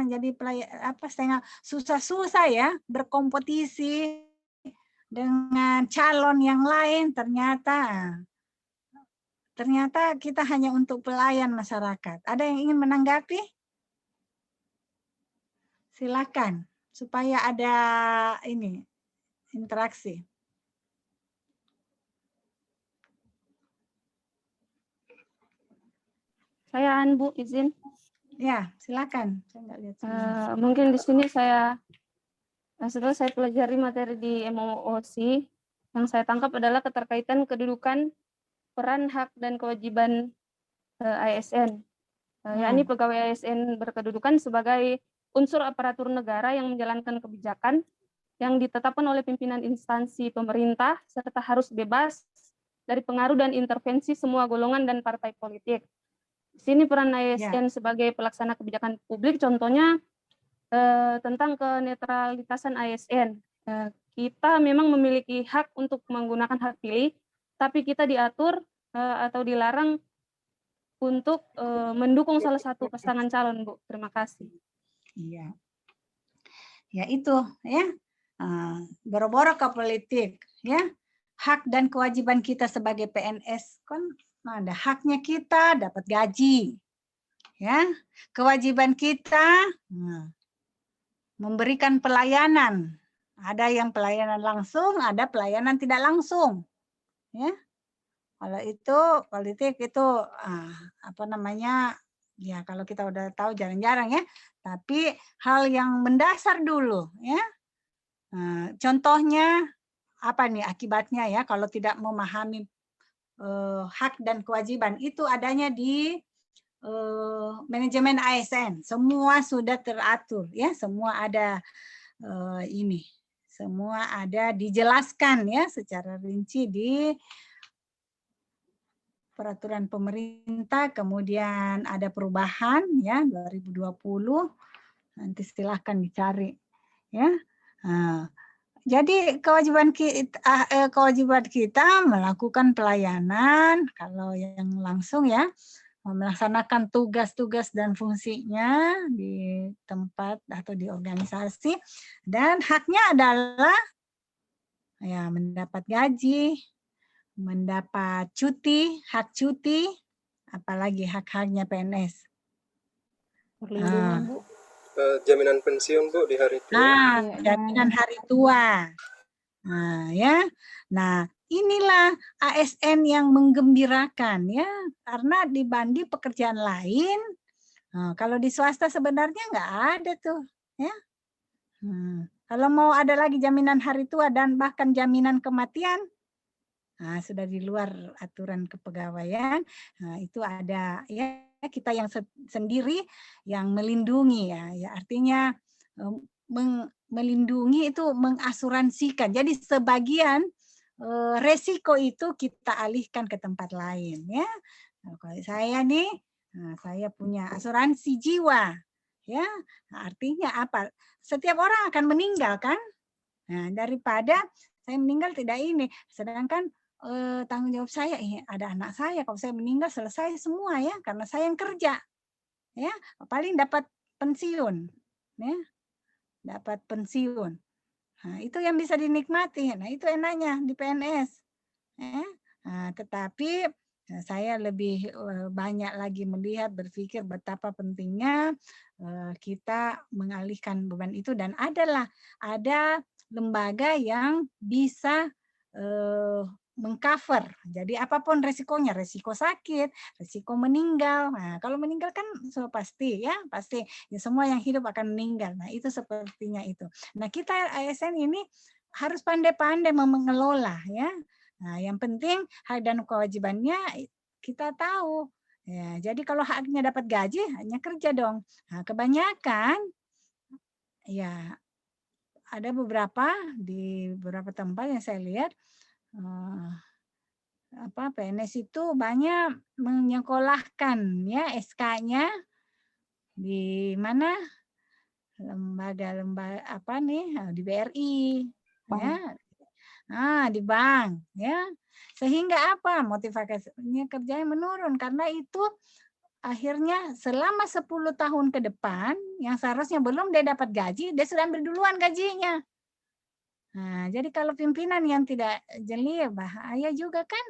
Speaker 1: jadi susah-susah ya berkompetisi dengan calon yang lain, ternyata kita hanya untuk pelayan masyarakat. Ada yang ingin menanggapi? Silakan supaya ada interaksi.
Speaker 9: Saya Bu, izin.
Speaker 1: Ya, silakan. Saya nggak lihat
Speaker 9: mungkin di sini setelah saya pelajari materi di MOOC, yang saya tangkap adalah keterkaitan kedudukan, peran, hak, dan kewajiban ASN. Yakni pegawai ASN berkedudukan sebagai unsur aparatur negara yang menjalankan kebijakan yang ditetapkan oleh pimpinan instansi pemerintah, serta harus bebas dari pengaruh dan intervensi semua golongan dan partai politik. Di sini peran ASN sebagai pelaksana kebijakan publik, contohnya tentang kenetralitasan ASN. Kita memang memiliki hak untuk menggunakan hak pilih, tapi kita diatur atau dilarang untuk mendukung salah satu pasangan calon, Bu. Terima kasih.
Speaker 1: Iya. Ya itu, ya. Boro-boro ke politik, ya. Hak dan kewajiban kita sebagai PNS kan ada haknya kita dapat gaji, ya. Kewajiban kita memberikan pelayanan. Ada yang pelayanan langsung, ada pelayanan tidak langsung, ya. Kalau itu politik itu ya kalau kita udah tahu jarang-jarang ya. Tapi hal yang mendasar dulu, ya. Contohnya apa nih akibatnya ya kalau tidak memahami hak dan kewajiban itu adanya di manajemen ASN, semua sudah teratur ya, semua ada ini, semua ada dijelaskan ya secara rinci di peraturan pemerintah, kemudian ada perubahan ya 2020, nanti silahkan dicari ya. Nah, jadi kewajiban kita melakukan pelayanan kalau yang langsung ya, melaksanakan tugas-tugas dan fungsinya di tempat atau di organisasi, dan haknya adalah ya mendapat gaji, mendapat cuti, hak cuti, apalagi hak-haknya PNS.
Speaker 9: Perlindungan, Bu.
Speaker 6: Jaminan pensiun Bu di hari tua.
Speaker 1: Nah, jaminan hari tua. Nah, ya. Nah, inilah ASN yang menggembirakan ya, karena dibanding pekerjaan lain, kalau di swasta sebenarnya nggak ada tuh, ya. Kalau mau ada lagi jaminan hari tua dan bahkan jaminan kematian, nah, sudah di luar aturan kepegawaian. Nah, itu ada ya kita yang sendiri yang melindungi ya artinya melindungi itu mengasuransikan. Jadi sebagian resiko itu kita alihkan ke tempat lain ya. Nah, kalau saya nih, saya punya asuransi jiwa ya. Nah, artinya apa? Setiap orang akan meninggal kan? Nah, daripada saya meninggal tidak ini, sedangkan tanggung jawab saya, ada anak saya, kalau saya meninggal selesai semua ya, karena saya yang kerja, ya paling dapat pensiun, ya dapat pensiun. Nah, itu yang bisa dinikmati. Nah, itu enaknya di PNS. Ya. Nah, tetapi saya lebih banyak lagi melihat, berpikir betapa pentingnya kita mengalihkan beban itu, dan ada lembaga yang bisa mengcover. Jadi apapun resikonya, resiko sakit, resiko meninggal. Nah, kalau meninggal kan so pasti ya, pasti ya, semua yang hidup akan meninggal. Nah, itu sepertinya itu. Nah, kita ASN ini harus pandai-pandai mengelola ya. Nah, yang penting hak dan kewajibannya kita tahu. Ya, jadi kalau haknya dapat gaji, hanya kerja dong. Nah, kebanyakan ya ada beberapa di beberapa tempat yang saya lihat PNS itu banyak menyekolahkan ya SK-nya di mana lembaga apa nih di BRI ya. Nah, di bank ya. Sehingga apa? Motivasinya kerjanya menurun karena itu akhirnya selama 10 tahun ke depan yang seharusnya belum dia dapat gaji, dia sudah ambil duluan gajinya. Nah, jadi kalau pimpinan yang tidak jeli, bahaya juga kan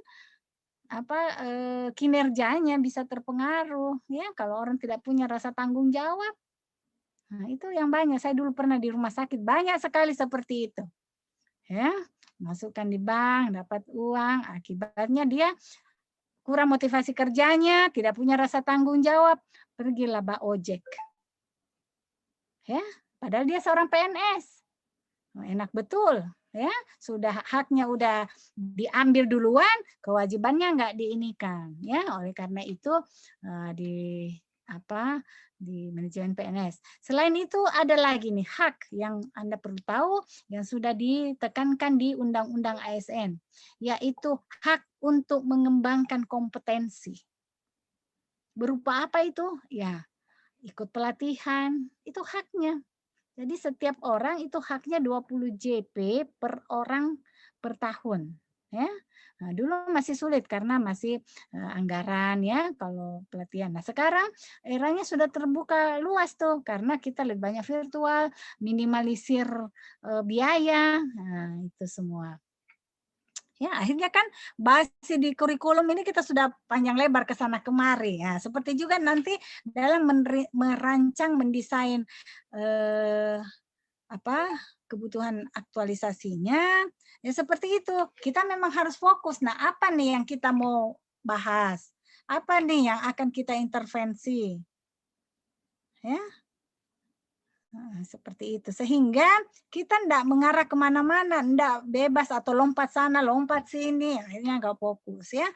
Speaker 1: kinerjanya bisa terpengaruh ya kalau orang tidak punya rasa tanggung jawab. Nah, itu yang banyak. Saya dulu pernah di rumah sakit, banyak sekali seperti itu. Ya, masukkan di bank, dapat uang, akibatnya dia kurang motivasi kerjanya, tidak punya rasa tanggung jawab, pergilah ojek. Ya, padahal dia seorang PNS. Enak betul, ya. Sudah haknya udah diambil duluan, kewajibannya nggak diinikan, ya. Oleh karena itu di manajemen PNS. Selain itu ada lagi nih hak yang Anda perlu tahu yang sudah ditekankan di Undang-Undang ASN, yaitu hak untuk mengembangkan kompetensi. Berupa apa itu? Ya, ikut pelatihan, itu haknya. Jadi setiap orang itu haknya 20 JP per orang per tahun. Ya. Nah, dulu masih sulit karena masih anggaran ya kalau pelatihan. Nah, sekarang eranya sudah terbuka luas tuh karena kita lebih banyak virtual, minimalisir biaya. Nah, itu semua. Ya, akhirnya kan bahas di kurikulum ini kita sudah panjang lebar ke sana kemari. Ya, seperti juga nanti dalam merancang, mendesain kebutuhan aktualisasinya, ya seperti itu. Kita memang harus fokus. Nah, apa nih yang kita mau bahas? Apa nih yang akan kita intervensi? Ya. Nah, seperti itu. Sehingga kita tidak mengarah kemana-mana, tidak bebas atau lompat sana, lompat sini. Akhirnya nggak fokus ya.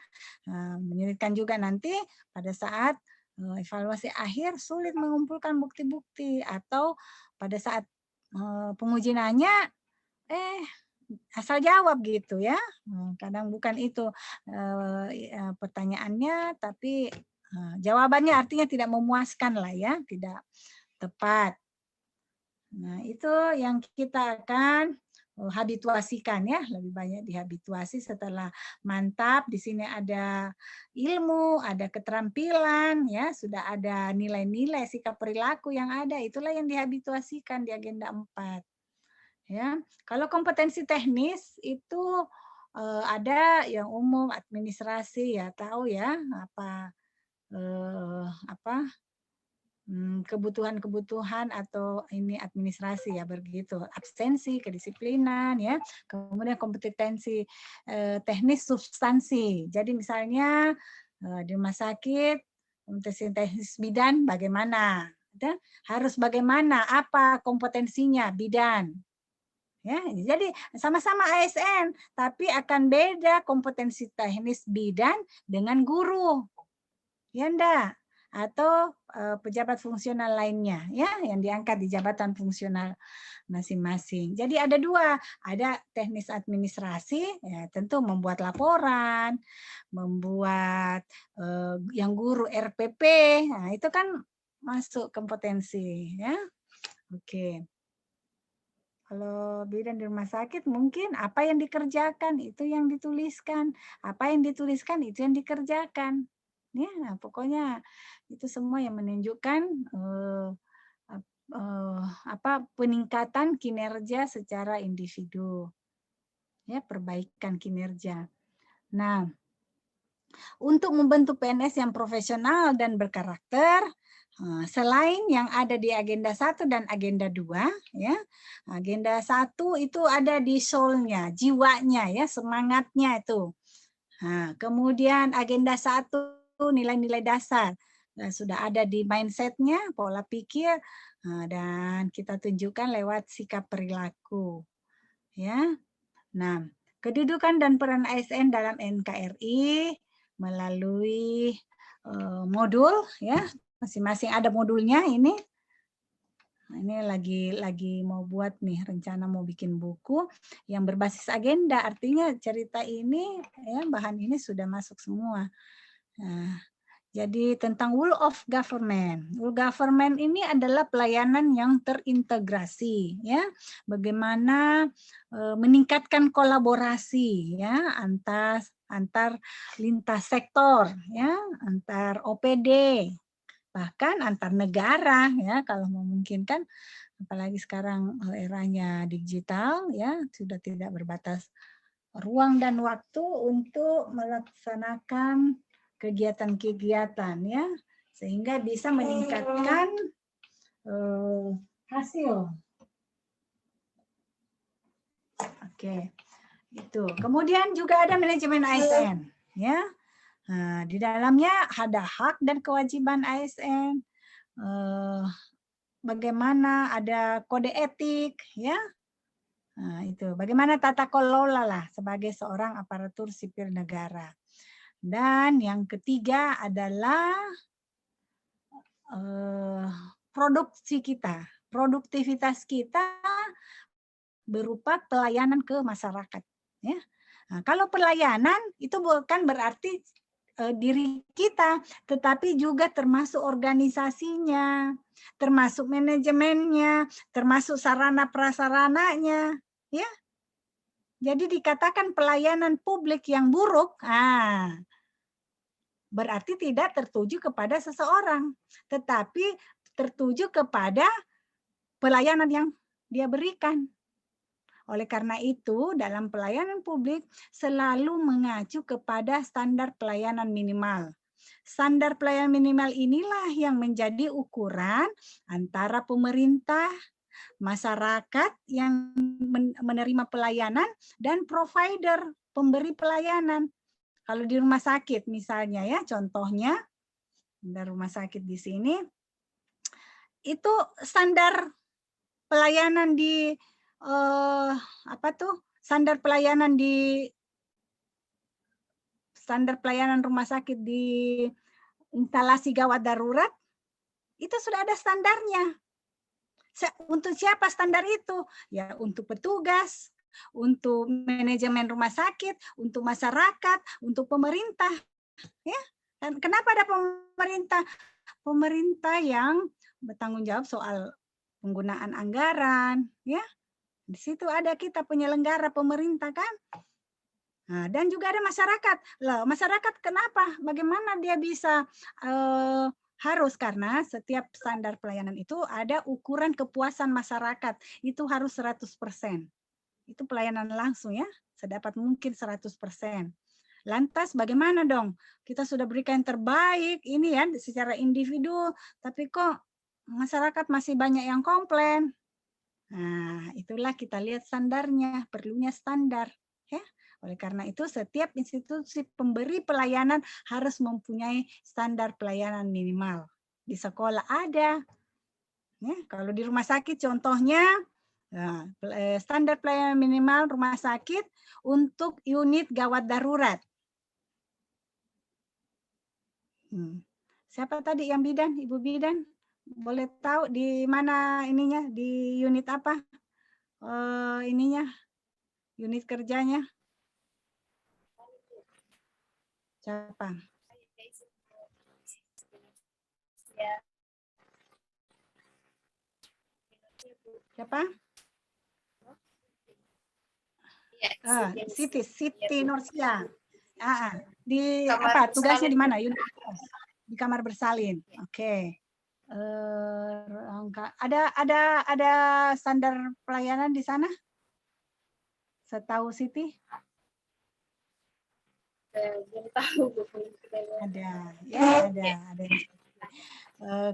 Speaker 1: Nah, menyulitkan juga nanti pada saat evaluasi akhir sulit mengumpulkan bukti-bukti, atau pada saat penguji nanya asal jawab gitu ya. Kadang bukan itu pertanyaannya, tapi jawabannya artinya tidak memuaskan lah ya, tidak tepat. Nah, itu yang kita akan habituasikan ya, lebih banyak dihabituasi setelah mantap. Di sini ada ilmu, ada keterampilan ya, sudah ada nilai-nilai sikap perilaku yang ada, itulah yang dihabituasikan di agenda 4. Ya, kalau kompetensi teknis itu ada yang umum, administrasi ya, tahu ya kebutuhan-kebutuhan atau ini administrasi ya, begitu. Absensi, kedisiplinan ya. Kemudian kompetensi teknis substansi. Jadi misalnya di rumah sakit kompetensi teknis bidan bagaimana? Harus bagaimana? Apa kompetensinya bidan? Ya, jadi sama-sama ASN, tapi akan beda kompetensi teknis bidan dengan guru. Ya enggak? Atau pejabat fungsional lainnya ya yang diangkat di jabatan fungsional masing-masing. Jadi ada dua, ada teknis administrasi ya, tentu membuat laporan, membuat yang guru RPP, nah itu kan masuk kompetensi ya. Oke. Kalau bidan di rumah sakit mungkin apa yang dikerjakan itu yang dituliskan, apa yang dituliskan itu yang dikerjakan. Ya, pokoknya itu semua yang menunjukkan peningkatan kinerja secara individu. Ya, perbaikan kinerja. Nah, untuk membentuk PNS yang profesional dan berkarakter, selain yang ada di agenda 1 dan agenda 2, ya. Agenda 1 itu ada di soul-nya, jiwanya ya, semangatnya itu. Nah, kemudian agenda 1 nilai-nilai dasar. Nah, sudah ada di mindset-nya, pola pikir, dan kita tunjukkan lewat sikap perilaku. Ya. Nah, kedudukan dan peran ASN dalam NKRI melalui modul ya, masing-masing ada modulnya ini. Nah, ini lagi mau buat nih, rencana mau bikin buku yang berbasis agenda, artinya cerita ini ya, bahan ini sudah masuk semua. Nah, jadi tentang rule of government. Rule government ini adalah pelayanan yang terintegrasi ya. Bagaimana meningkatkan kolaborasi ya antar lintas sektor ya, antar OPD, bahkan antar negara ya kalau memungkinkan, apalagi sekarang eranya digital ya, sudah tidak berbatas ruang dan waktu untuk melaksanakan kegiatan-kegiatan ya, sehingga bisa meningkatkan hasil. Oke, itu. Kemudian juga ada manajemen ASN ya. Nah, di dalamnya ada hak dan kewajiban ASN. Bagaimana ada kode etik ya. Nah, itu bagaimana tata kelola lah sebagai seorang aparatur sipil negara. Dan yang ketiga adalah produksi kita, produktivitas kita berupa pelayanan ke masyarakat. Ya. Nah, kalau pelayanan itu bukan berarti diri kita, tetapi juga termasuk organisasinya, termasuk manajemennya, termasuk sarana prasarananya, ya. Jadi dikatakan pelayanan publik yang buruk, berarti tidak tertuju kepada seseorang, tetapi tertuju kepada pelayanan yang dia berikan. Oleh karena itu, dalam pelayanan publik selalu mengacu kepada standar pelayanan minimal. Standar pelayanan minimal inilah yang menjadi ukuran antara pemerintah, masyarakat yang menerima pelayanan, dan provider, pemberi pelayanan. Kalau di rumah sakit misalnya ya, contohnya, di rumah sakit di sini, itu standar pelayanan di standar pelayanan rumah sakit di instalasi gawat darurat itu sudah ada standarnya. Untuk siapa standar itu? Ya untuk petugas, untuk manajemen rumah sakit, untuk masyarakat, untuk pemerintah. Ya, dan kenapa ada pemerintah? Pemerintah yang bertanggung jawab soal penggunaan anggaran, ya. Di situ ada kita penyelenggara pemerintah kan. Nah, dan juga ada masyarakat. Loh, masyarakat kenapa? Bagaimana dia bisa harus, karena setiap standar pelayanan itu ada ukuran kepuasan masyarakat. Itu harus 100%. Itu pelayanan langsung ya, sedapat mungkin 100%. Lantas bagaimana dong? Kita sudah berikan yang terbaik ini ya secara individu, tapi kok masyarakat masih banyak yang komplain. Nah, itulah kita lihat standarnya, perlunya standar ya. Oleh karena itu setiap institusi pemberi pelayanan harus mempunyai standar pelayanan minimal. Di sekolah ada. Ya, kalau di rumah sakit contohnya standar pelayanan minimal rumah sakit untuk unit gawat darurat. Siapa tadi yang bidan? Ibu bidan? Boleh tahu di mana ininya? Di unit apa? Ininya? Unit kerjanya? Siapa? Siapa? Siti Nursia. Di apa? Tugasnya di mana? Unit di kamar bersalin. Oke. Ada standar pelayanan di sana? Setahu Siti? Ada, ya ada.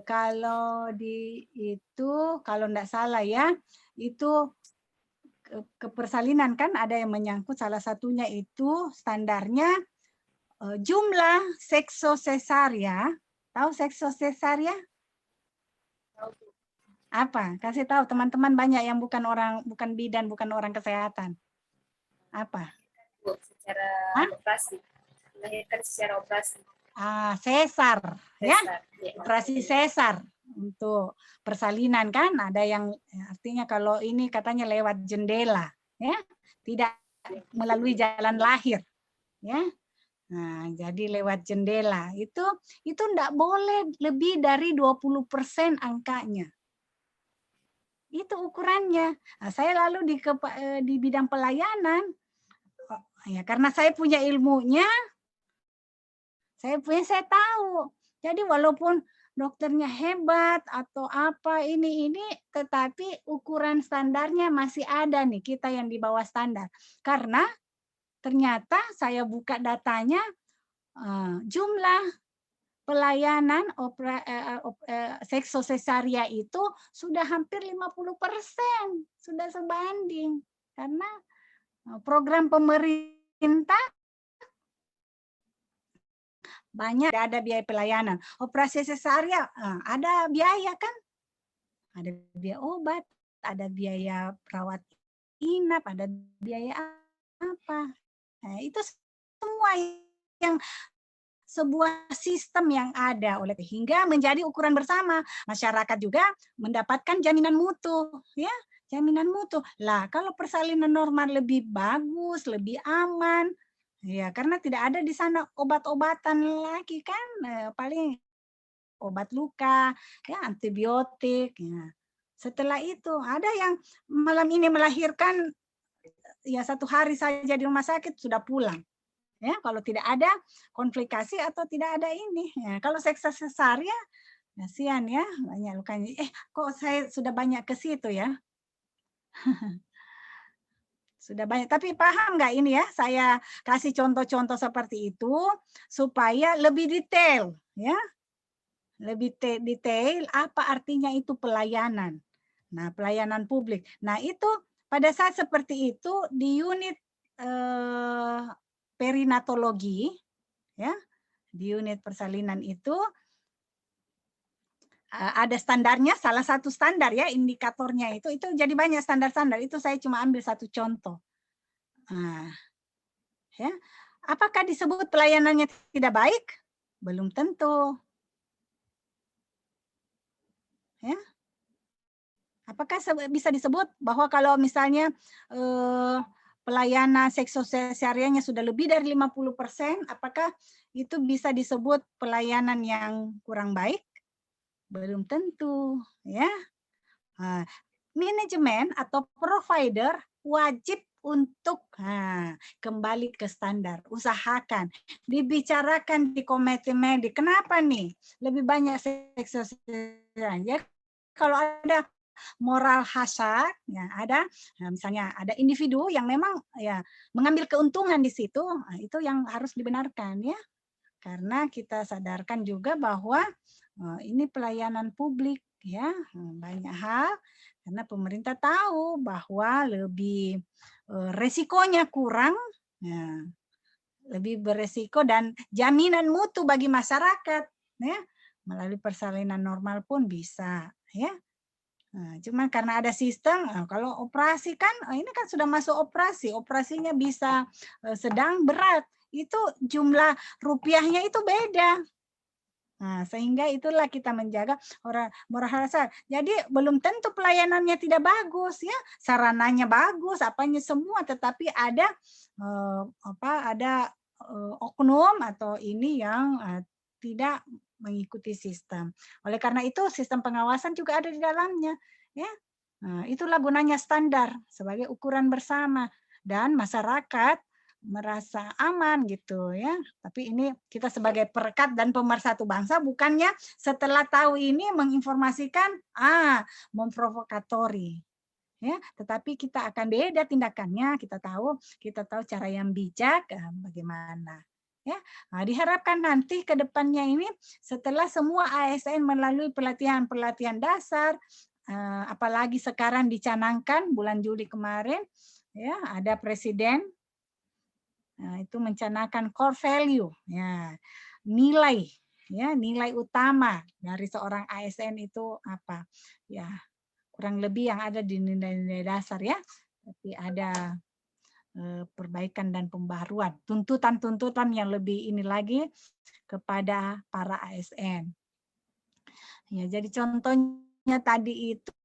Speaker 1: Kalau di itu, kalau enggak salah ya, itu kepersalinan kan ada yang menyangkut salah satunya itu standarnya jumlah seksosesaria. Tahu seksosesaria? Apa? Kasih tahu teman-teman banyak yang bukan bidan, bukan orang kesehatan. Apa?
Speaker 3: Secara operasi. Melahirkan secara operasi.
Speaker 1: Sesar, ya. Operasi sesar untuk persalinan kan ada yang artinya kalau ini katanya lewat jendela, ya. Tidak melalui jalan lahir, ya. Nah, jadi lewat jendela itu enggak boleh lebih dari 20% angkanya. Itu ukurannya. Nah, saya lalu di bidang pelayanan ya karena saya punya ilmunya, saya tahu. Jadi walaupun dokternya hebat atau apa ini tetapi ukuran standarnya masih ada nih kita yang di bawah standar. Karena ternyata saya buka datanya jumlah pelayanan seksosesaria itu sudah hampir 50%, sudah sebanding karena program pemerintah banyak ada biaya pelayanan. Operasi sesaria ada biaya kan? Ada biaya obat, ada biaya perawat inap, ada biaya apa? Nah, itu semua yang sebuah sistem yang ada oleh hingga menjadi ukuran bersama. Masyarakat juga mendapatkan jaminan mutu, ya. Jaminan mutu. Lah, kalau persalinan normal lebih bagus, lebih aman, ya karena tidak ada di sana obat-obatan lagi kan, paling obat luka, ya antibiotik. Ya. Setelah itu ada yang malam ini melahirkan ya 1 hari saja di rumah sakit sudah pulang. Ya, kalau tidak ada komplikasi atau tidak ada ini. Ya, kalau seksosesaria, kasihan ya, banyak lukanya. Kok saya sudah banyak ke situ ya? Sudah banyak. Tapi paham nggak ini ya? Saya kasih contoh-contoh seperti itu supaya lebih detail, ya. Lebih detail apa artinya itu pelayanan. Nah, pelayanan publik. Nah, itu pada saat seperti itu di unit perinatologi, ya, di unit persalinan itu ada standarnya, salah satu standar ya indikatornya itu jadi banyak standar-standar itu saya cuma ambil satu contoh. Nah, ya, apakah disebut pelayanannya tidak baik? Belum tentu. Ya. Apakah bisa disebut bahwa kalau misalnya pelayanan seksualisasianya sudah lebih dari 50%, apakah itu bisa disebut pelayanan yang kurang baik? Belum tentu, ya. Nah, manajemen atau provider wajib untuk kembali ke standar. Usahakan, dibicarakan di komite medik. Kenapa nih lebih banyak seksualisasi? Ya, kalau ada moral hazard, ya ada misalnya ada individu yang memang ya mengambil keuntungan di situ, itu yang harus dibenarkan ya, karena kita sadarkan juga bahwa ini pelayanan publik ya, banyak hal karena pemerintah tahu bahwa lebih resikonya kurang, ya, lebih beresiko dan jaminan mutu bagi masyarakat ya, melalui persalinan normal pun bisa ya. Nah, cuman karena ada sistem, kalau operasi kan ini kan sudah masuk operasi, operasinya bisa sedang, berat, itu jumlah rupiahnya itu beda. Nah, sehingga itulah kita menjaga orang moral hazard. Jadi belum tentu pelayanannya tidak bagus ya, sarananya bagus, apanya semua, tetapi ada oknum atau ini yang tidak mengikuti sistem. Oleh karena itu sistem pengawasan juga ada di dalamnya ya. Nah, itulah gunanya standar sebagai ukuran bersama dan masyarakat merasa aman gitu ya. Tapi ini kita sebagai perekat dan pemersatu bangsa bukannya setelah tahu ini menginformasikan memprovokatori ya, tetapi kita akan beda tindakannya, kita tahu cara yang bijak bagaimana. Ya, nah, diharapkan nanti ke depannya ini setelah semua ASN melalui pelatihan dasar, apalagi sekarang dicanangkan bulan Juli kemarin, ya ada presiden, itu mencanangkan core value, ya nilai utama dari seorang ASN itu apa, ya kurang lebih yang ada di nilai-nilai dasar ya, tapi ada perbaikan dan pembaruan, tuntutan-tuntutan yang lebih ini lagi kepada para ASN. Ya, jadi contohnya tadi itu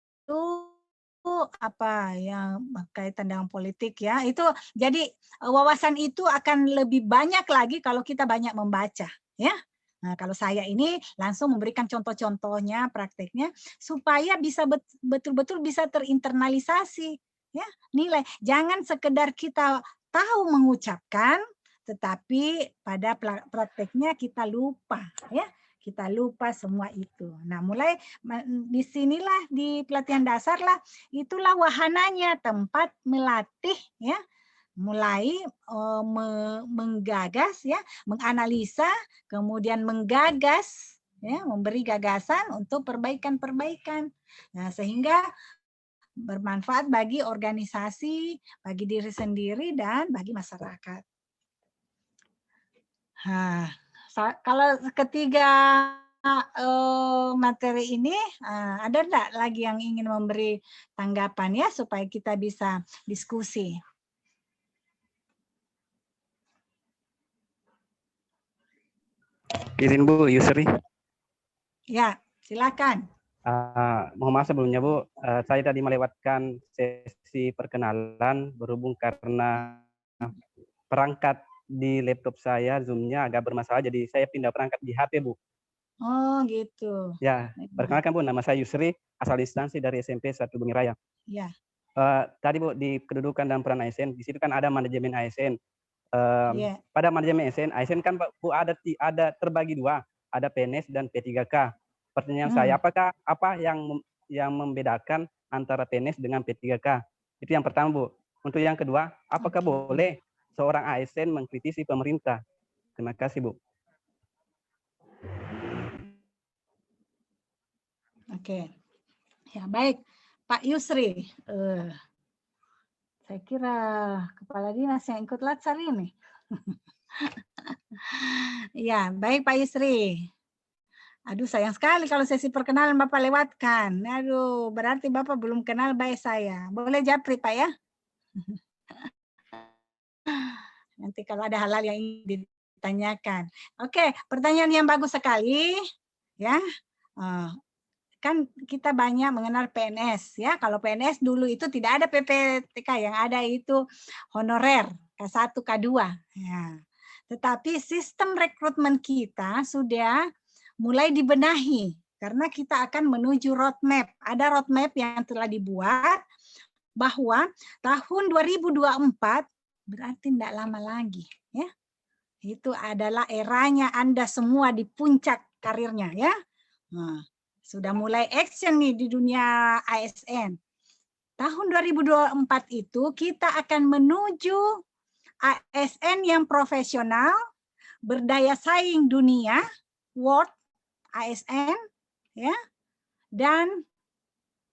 Speaker 1: apa yang berkaitan dengan politik ya, itu jadi wawasan itu akan lebih banyak lagi kalau kita banyak membaca ya. Nah, kalau saya ini langsung memberikan contoh-contohnya, prakteknya supaya bisa betul-betul bisa terinternalisasi ya, nilai. Jangan sekedar kita tahu mengucapkan tetapi pada prakteknya kita lupa ya. Kita lupa semua itu. Nah, mulai di sinilah di pelatihan dasar lah, itulah wahananya, tempat melatih ya, mulai menggagas ya, menganalisa, kemudian menggagas ya, memberi gagasan untuk perbaikan-perbaikan. Nah, sehingga bermanfaat bagi organisasi, bagi diri sendiri dan bagi masyarakat. Nah, kalau ketiga materi ini ada enggak lagi yang ingin memberi tanggapan ya supaya kita bisa diskusi?
Speaker 10: Izin Bu Yusri.
Speaker 1: Ya, silakan.
Speaker 10: Mohon maaf sebelumnya Bu, saya tadi melewatkan sesi perkenalan berhubung karena perangkat di laptop saya Zoom-nya agak bermasalah, jadi saya pindah perangkat di HP Bu.
Speaker 1: Oh gitu.
Speaker 10: Ya, perkenalkan Bu, nama saya Yusri, asal instansi dari SMP 1 Bumi Raya.
Speaker 1: Ya.
Speaker 10: Tadi Bu, di kedudukan dan peran ASN, di situ kan ada manajemen ASN. Pada manajemen ASN kan Bu ada terbagi dua, ada PNS dan P3K. Pertanyaan saya, apa yang membedakan antara PNS dengan P3K? Itu yang pertama Bu. Untuk yang kedua, apakah boleh seorang ASN mengkritisi pemerintah? Terima kasih Bu.
Speaker 1: Oke, ya baik Pak Yusri. Saya kira kepala dinas yang ikut latsar ini. Ya, baik Pak Yusri. Aduh, sayang sekali kalau sesi perkenalan Bapak lewatkan. Aduh, berarti Bapak belum kenal baik saya. Boleh japri Pak ya? Nanti kalau ada hal-hal yang ingin ditanyakan. Oke, pertanyaan yang bagus sekali, ya. Kan kita banyak mengenal PNS, ya. Kalau PNS dulu itu tidak ada PPTK, yang ada itu honorer K1, K2. Ya. Tetapi sistem rekrutmen kita sudah mulai dibenahi karena kita akan menuju roadmap. Ada roadmap yang telah dibuat bahwa tahun 2024 berarti tidak lama lagi, ya. Itu adalah eranya Anda semua di puncak karirnya, ya. Nah, sudah mulai action nih di dunia ASN. Tahun 2024 itu kita akan menuju ASN yang profesional, berdaya saing dunia, world ASN, ya, dan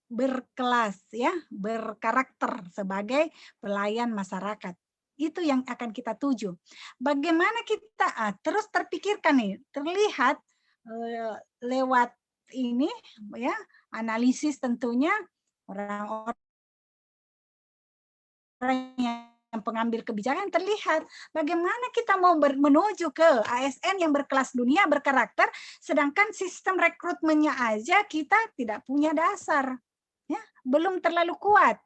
Speaker 1: berkelas, ya, berkarakter sebagai pelayan masyarakat. Itu yang akan kita tuju. Bagaimana kita terus terpikirkan nih, terlihat lewat ini, ya, analisis tentunya orang-orang yang pengambil kebijakan terlihat bagaimana kita mau menuju ke ASN yang berkelas dunia, berkarakter, sedangkan sistem rekrutmennya aja kita tidak punya dasar, ya, belum terlalu kuat.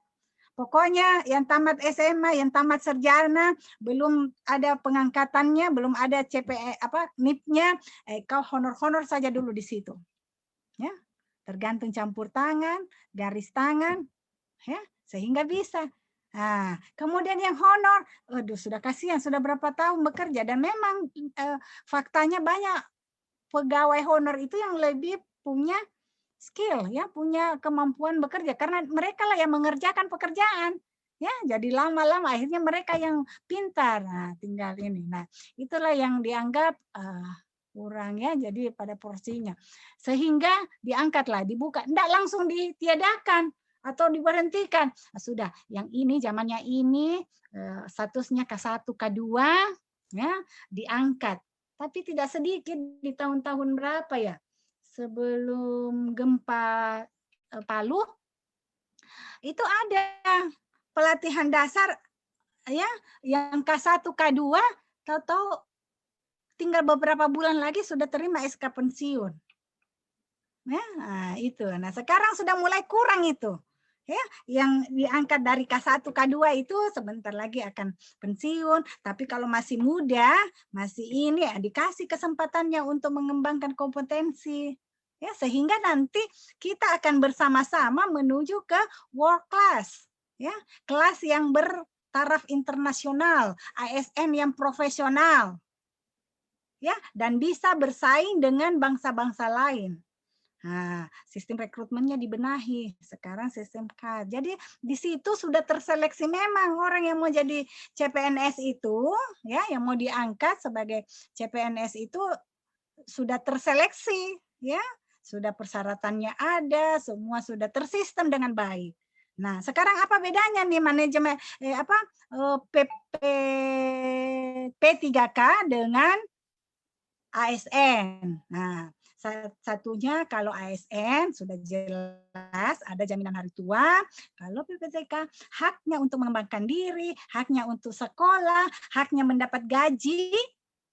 Speaker 1: Pokoknya yang tamat SMA, yang tamat sarjana, belum ada pengangkatannya, belum ada CPE NIP-nya, kau honor-honor saja dulu di situ. Ya, tergantung campur tangan, garis tangan, ya, sehingga bisa. Nah, kemudian yang honor, aduh sudah kasihan, sudah berapa tahun bekerja dan memang faktanya banyak pegawai honor itu yang lebih punya skill, ya, punya kemampuan bekerja karena mereka lah yang mengerjakan pekerjaan, ya, jadi lama-lama akhirnya mereka yang pintar. Nah, tinggal ini. Nah, itulah yang dianggap kurang, ya, jadi pada porsinya sehingga diangkatlah, dibuka, enggak langsung ditiadakan atau diberhentikan. Nah, sudah yang ini zamannya ini statusnya K1, K2, ya, diangkat. Tapi tidak sedikit di tahun-tahun berapa ya? Sebelum gempa Palu itu ada pelatihan dasar, ya, yang K1, K2, tahu-tahu tinggal beberapa bulan lagi sudah terima SK pensiun. Ya, nah, itu. Nah, sekarang sudah mulai kurang itu. Ya, yang diangkat dari K1, K2 itu sebentar lagi akan pensiun, tapi kalau masih muda, masih ini ya, dikasih kesempatannya untuk mengembangkan kompetensi. Ya, sehingga nanti kita akan bersama-sama menuju ke world class, ya, kelas yang bertaraf internasional, ASN yang profesional, ya, dan bisa bersaing dengan bangsa-bangsa lain. Nah, sistem rekrutmennya dibenahi. Sekarang sistem K. Jadi di situ sudah terseleksi memang orang yang mau jadi CPNS itu, ya, yang mau diangkat sebagai CPNS itu sudah terseleksi, ya. Sudah persyaratannya ada, semua sudah tersistem dengan baik. Nah, sekarang apa bedanya nih manajemen P3K dengan ASN? Nah, satunya kalau ASN sudah jelas ada jaminan hari tua. Kalau PPTK haknya untuk mengembangkan diri, haknya untuk sekolah, haknya mendapat gaji,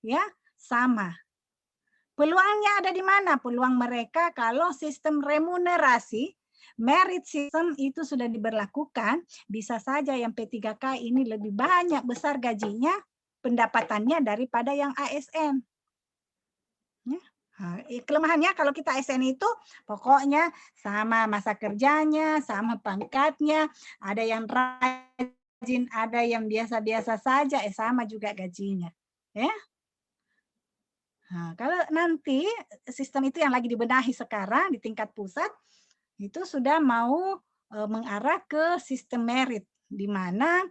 Speaker 1: ya, sama. Peluangnya ada di mana? Peluang mereka kalau sistem remunerasi, merit system itu sudah diberlakukan, bisa saja yang P3K ini lebih banyak besar gajinya, pendapatannya daripada yang ASN. Ya. Nah, kelemahannya kalau kita ASN itu pokoknya sama masa kerjanya, sama pangkatnya, ada yang rajin, ada yang biasa-biasa saja, sama juga gajinya. Ya. Nah, kalau nanti sistem itu yang lagi dibenahi sekarang di tingkat pusat, itu sudah mau mengarah ke sistem merit, di mana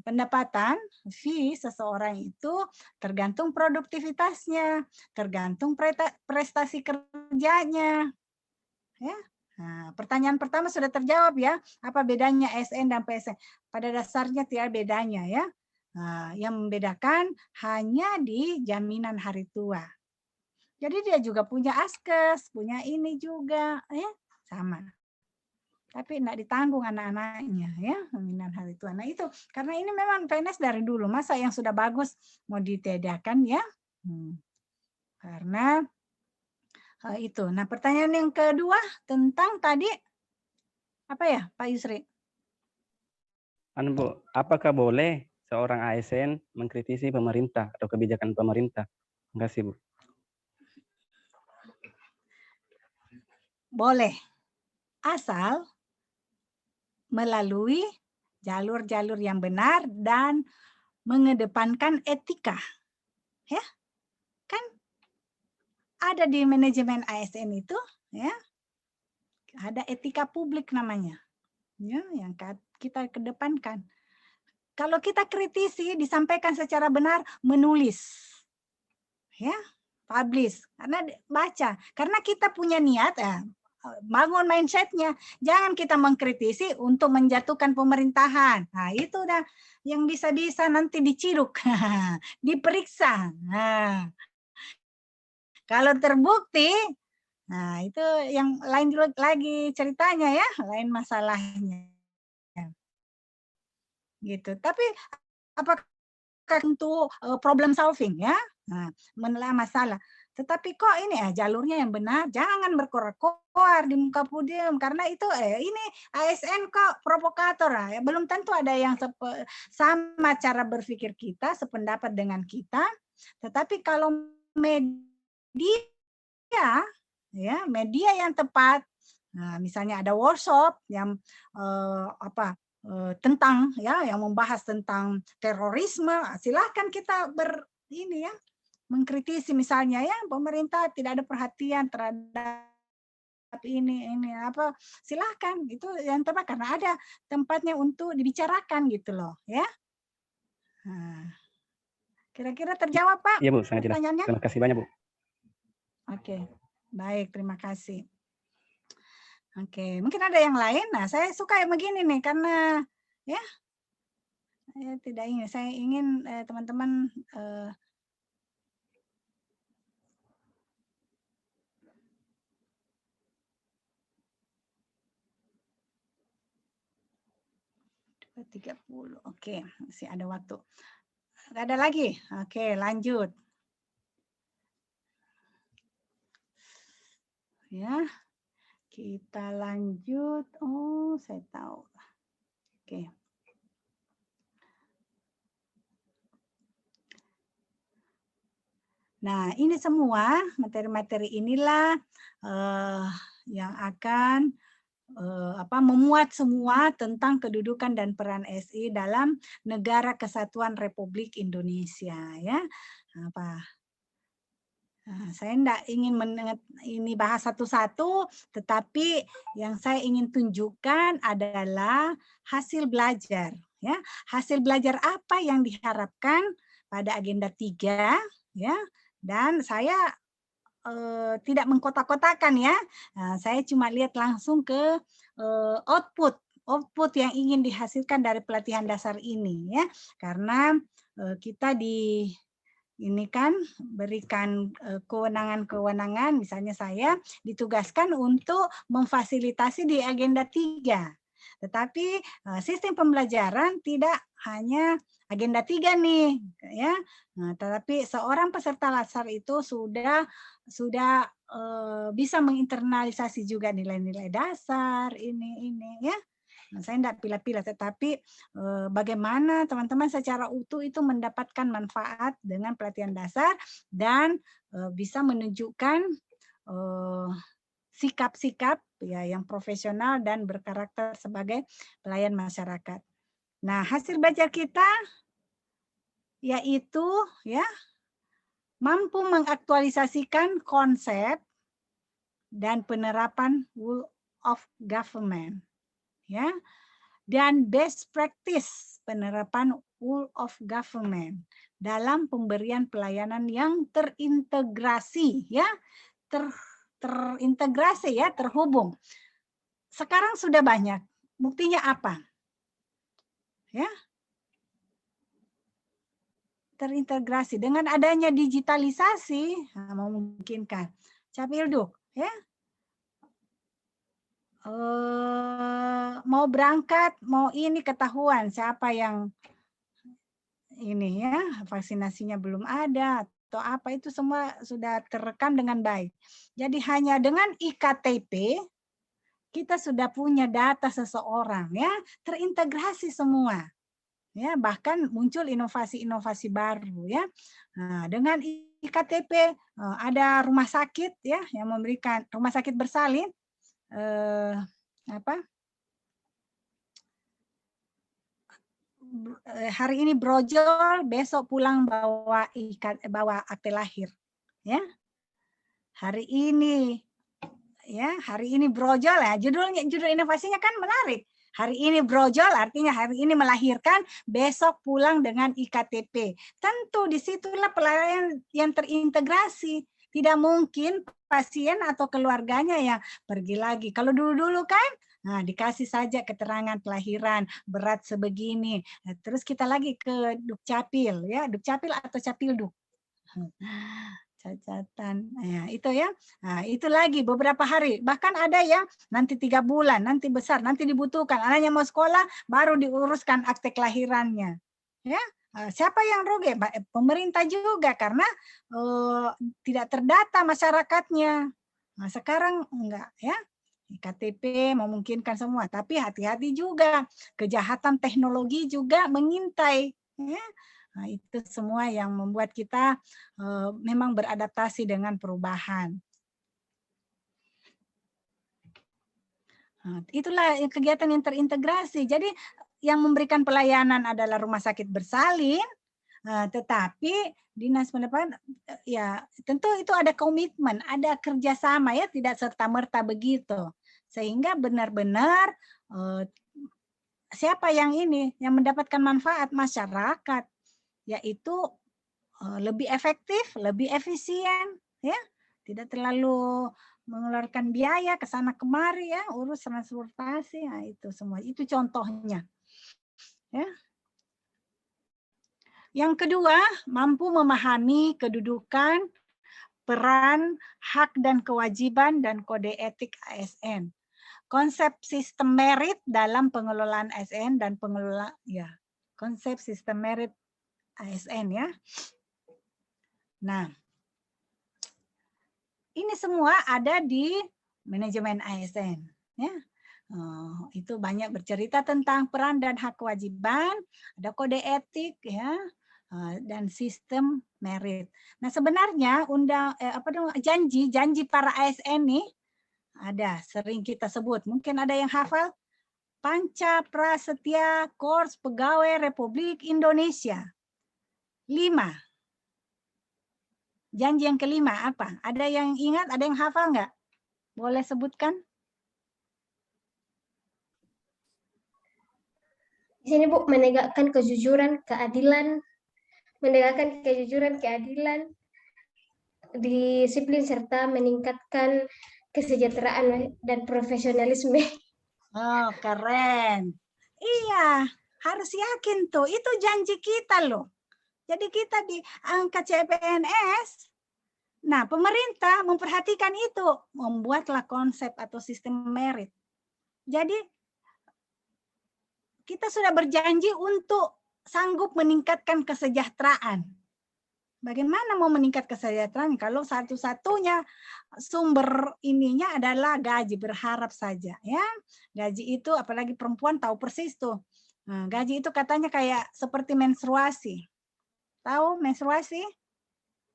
Speaker 1: pendapatan fee seseorang itu tergantung produktivitasnya, tergantung prestasi kerjanya. Ya. Nah, pertanyaan pertama sudah terjawab, ya. Apa bedanya ASN dan PSN? Pada dasarnya tidak bedanya, ya. Nah, yang membedakan hanya di jaminan hari tua. Jadi dia juga punya askes, punya ini juga, ya, sama. tapi tidak ditanggung anak-anaknya ya, pembinaan hal itu. Nah itu karena ini memang PNS dari dulu, masa yang sudah bagus mau ditiadakan ya. Karena itu. Nah pertanyaan yang kedua tentang tadi apa ya Pak Yusri?
Speaker 10: Bu, apakah boleh seorang ASN mengkritisi pemerintah atau kebijakan pemerintah? Terima kasih Bu.
Speaker 1: Boleh, asal melalui jalur-jalur yang benar dan mengedepankan etika. Ya. Kan ada di manajemen ASN itu ya. Ada etika publik namanya. Ya, yang kita kedepankan. Kalau kita kritisi disampaikan secara benar, menulis. Ya, publish karena baca. Karena kita punya niat bangun mindsetnya, jangan kita mengkritisi untuk menjatuhkan pemerintahan. Nah itu udah yang bisa-bisa nanti diciduk, diperiksa. Nah, kalau terbukti, nah itu yang lain lagi ceritanya ya, lain masalahnya. Gitu. Tapi apakah untuk problem solving ya, nah, menelaah masalah. Tetapi kok ini jalurnya yang benar, jangan berkoar-koar di muka podium karena itu ini ASN kok provokator ya. Belum tentu ada yang sama cara berpikir kita, sependapat dengan kita. Tetapi kalau media ya, media yang tepat, nah misalnya ada workshop yang tentang ya yang membahas tentang terorisme, silahkan kita mengkritisi misalnya ya pemerintah tidak ada perhatian terhadap ini apa, silahkan itu yang tepat karena ada tempatnya untuk dibicarakan gitu loh ya. Nah, kira-kira terjawab Pak?
Speaker 10: Iya Bu, sangat jelas.
Speaker 1: Pertanyaannya?
Speaker 10: Terima kasih banyak Bu.
Speaker 1: Oke, baik, terima kasih. Oke, mungkin ada yang lain. Nah, saya suka yang begini nih karena ya saya tidak ingin, saya ingin teman-teman .30. Oke, masih ada waktu. Nggak ada lagi? Oke, lanjut. Ya, kita lanjut. Oh, saya tahu. Oke. Nah, ini semua materi-materi inilah yang akan memuat semua tentang kedudukan dan peran SI dalam Negara Kesatuan Republik Indonesia ya. Nah, saya tidak ingin ini bahas satu-satu, tetapi yang saya ingin tunjukkan adalah hasil belajar ya. Hasil belajar apa yang diharapkan pada agenda 3 ya. Dan saya tidak mengkotak-kotakan ya. Nah, saya cuma lihat langsung ke output yang ingin dihasilkan dari pelatihan dasar ini ya. Karena kita ini kan berikan kewenangan-kewenangan, misalnya saya ditugaskan untuk memfasilitasi di agenda 3. Tetapi sistem pembelajaran tidak hanya agenda 3 nih ya. Nah, tetapi seorang peserta latsar itu sudah bisa menginternalisasi juga nilai-nilai dasar ini ya. Nah, saya tidak pilih-pilih, tetapi bagaimana teman-teman secara utuh itu mendapatkan manfaat dengan pelatihan dasar dan bisa menunjukkan sikap-sikap ya yang profesional dan berkarakter sebagai pelayan masyarakat. Nah, hasil belajar kita yaitu ya mampu mengaktualisasikan konsep dan penerapan rule of government ya dan best practice penerapan rule of government dalam pemberian pelayanan yang terintegrasi ya terintegrasi ya terhubung. Sekarang sudah banyak. Buktinya apa? Ya. Terintegrasi dengan adanya digitalisasi memungkinkan. Capilduk ya. mau berangkat, mau ini ketahuan siapa yang ini ya, vaksinasinya belum ada atau apa, itu semua sudah terekam dengan baik. Jadi hanya dengan iktp kita sudah punya data seseorang ya, terintegrasi semua. Ya, bahkan muncul inovasi-inovasi baru ya. Nah, dengan iktp ada rumah sakit ya yang memberikan, rumah sakit bersalin hari ini brojol, besok pulang bawa akte lahir ya. Hari ini brojol ya, judul inovasinya kan menarik. Hari ini brojol artinya hari ini melahirkan, besok pulang dengan iktp. Tentu disitulah pelayanan yang terintegrasi. Tidak mungkin pasien atau keluarganya yang pergi lagi. Kalau dulu-dulu kan, nah dikasih saja keterangan kelahiran, berat sebegini. Nah, terus kita lagi ke Dukcapil, ya Dukcapil atau Capilduk. Cacatan, nah, itu ya. Nah, itu lagi beberapa hari. Bahkan ada yang nanti 3 bulan, nanti besar, nanti dibutuhkan. Anaknya mau sekolah, baru diuruskan akte kelahirannya. Ya. Siapa yang rugi? Pemerintah juga karena tidak terdata masyarakatnya. Nah, sekarang enggak ya. KTP memungkinkan semua, tapi hati-hati juga. Kejahatan teknologi juga mengintai. Ya. Nah, itu semua yang membuat kita memang beradaptasi dengan perubahan. Nah, itulah kegiatan yang terintegrasi. Jadi yang memberikan pelayanan adalah rumah sakit bersalin, tetapi dinas pendidikan ya tentu itu ada komitmen, ada kerjasama ya, tidak serta-merta begitu. Sehingga benar-benar siapa yang ini yang mendapatkan manfaat? Masyarakat, yaitu lebih efektif, lebih efisien, ya, tidak terlalu mengeluarkan biaya ke sana kemari ya, urus transportasi, nah itu semua, itu contohnya. Ya. Yang kedua, mampu memahami kedudukan, peran, hak dan kewajiban dan kode etik ASN. Konsep sistem merit dalam pengelolaan ASN dan pengelola ya, konsep sistem merit ASN ya. Nah, ini semua ada di manajemen ASN. Ya. Itu banyak bercerita tentang peran dan hak kewajiban, ada kode etik ya, dan sistem merit. Nah sebenarnya janji para ASN nih ada, sering kita sebut. Mungkin ada yang hafal, Panca Prasetya Kors Pegawai Republik Indonesia. 5. Janji yang kelima apa? Ada yang ingat? Ada yang hafal nggak? Boleh sebutkan?
Speaker 5: Di sini Bu, menegakkan kejujuran, keadilan, disiplin serta meningkatkan kesejahteraan dan profesionalisme.
Speaker 1: Oh, keren. Iya, harus yakin tuh. Itu janji kita loh. Jadi kita di angka CPNS, nah pemerintah memperhatikan itu, membuatlah konsep atau sistem merit. Jadi kita sudah berjanji untuk sanggup meningkatkan kesejahteraan. Bagaimana mau meningkat kesejahteraan kalau satu-satunya sumber ininya adalah gaji, berharap saja ya. Gaji itu apalagi perempuan tahu persis tuh. Nah, gaji itu katanya kayak seperti menstruasi. Tahu menstruasi?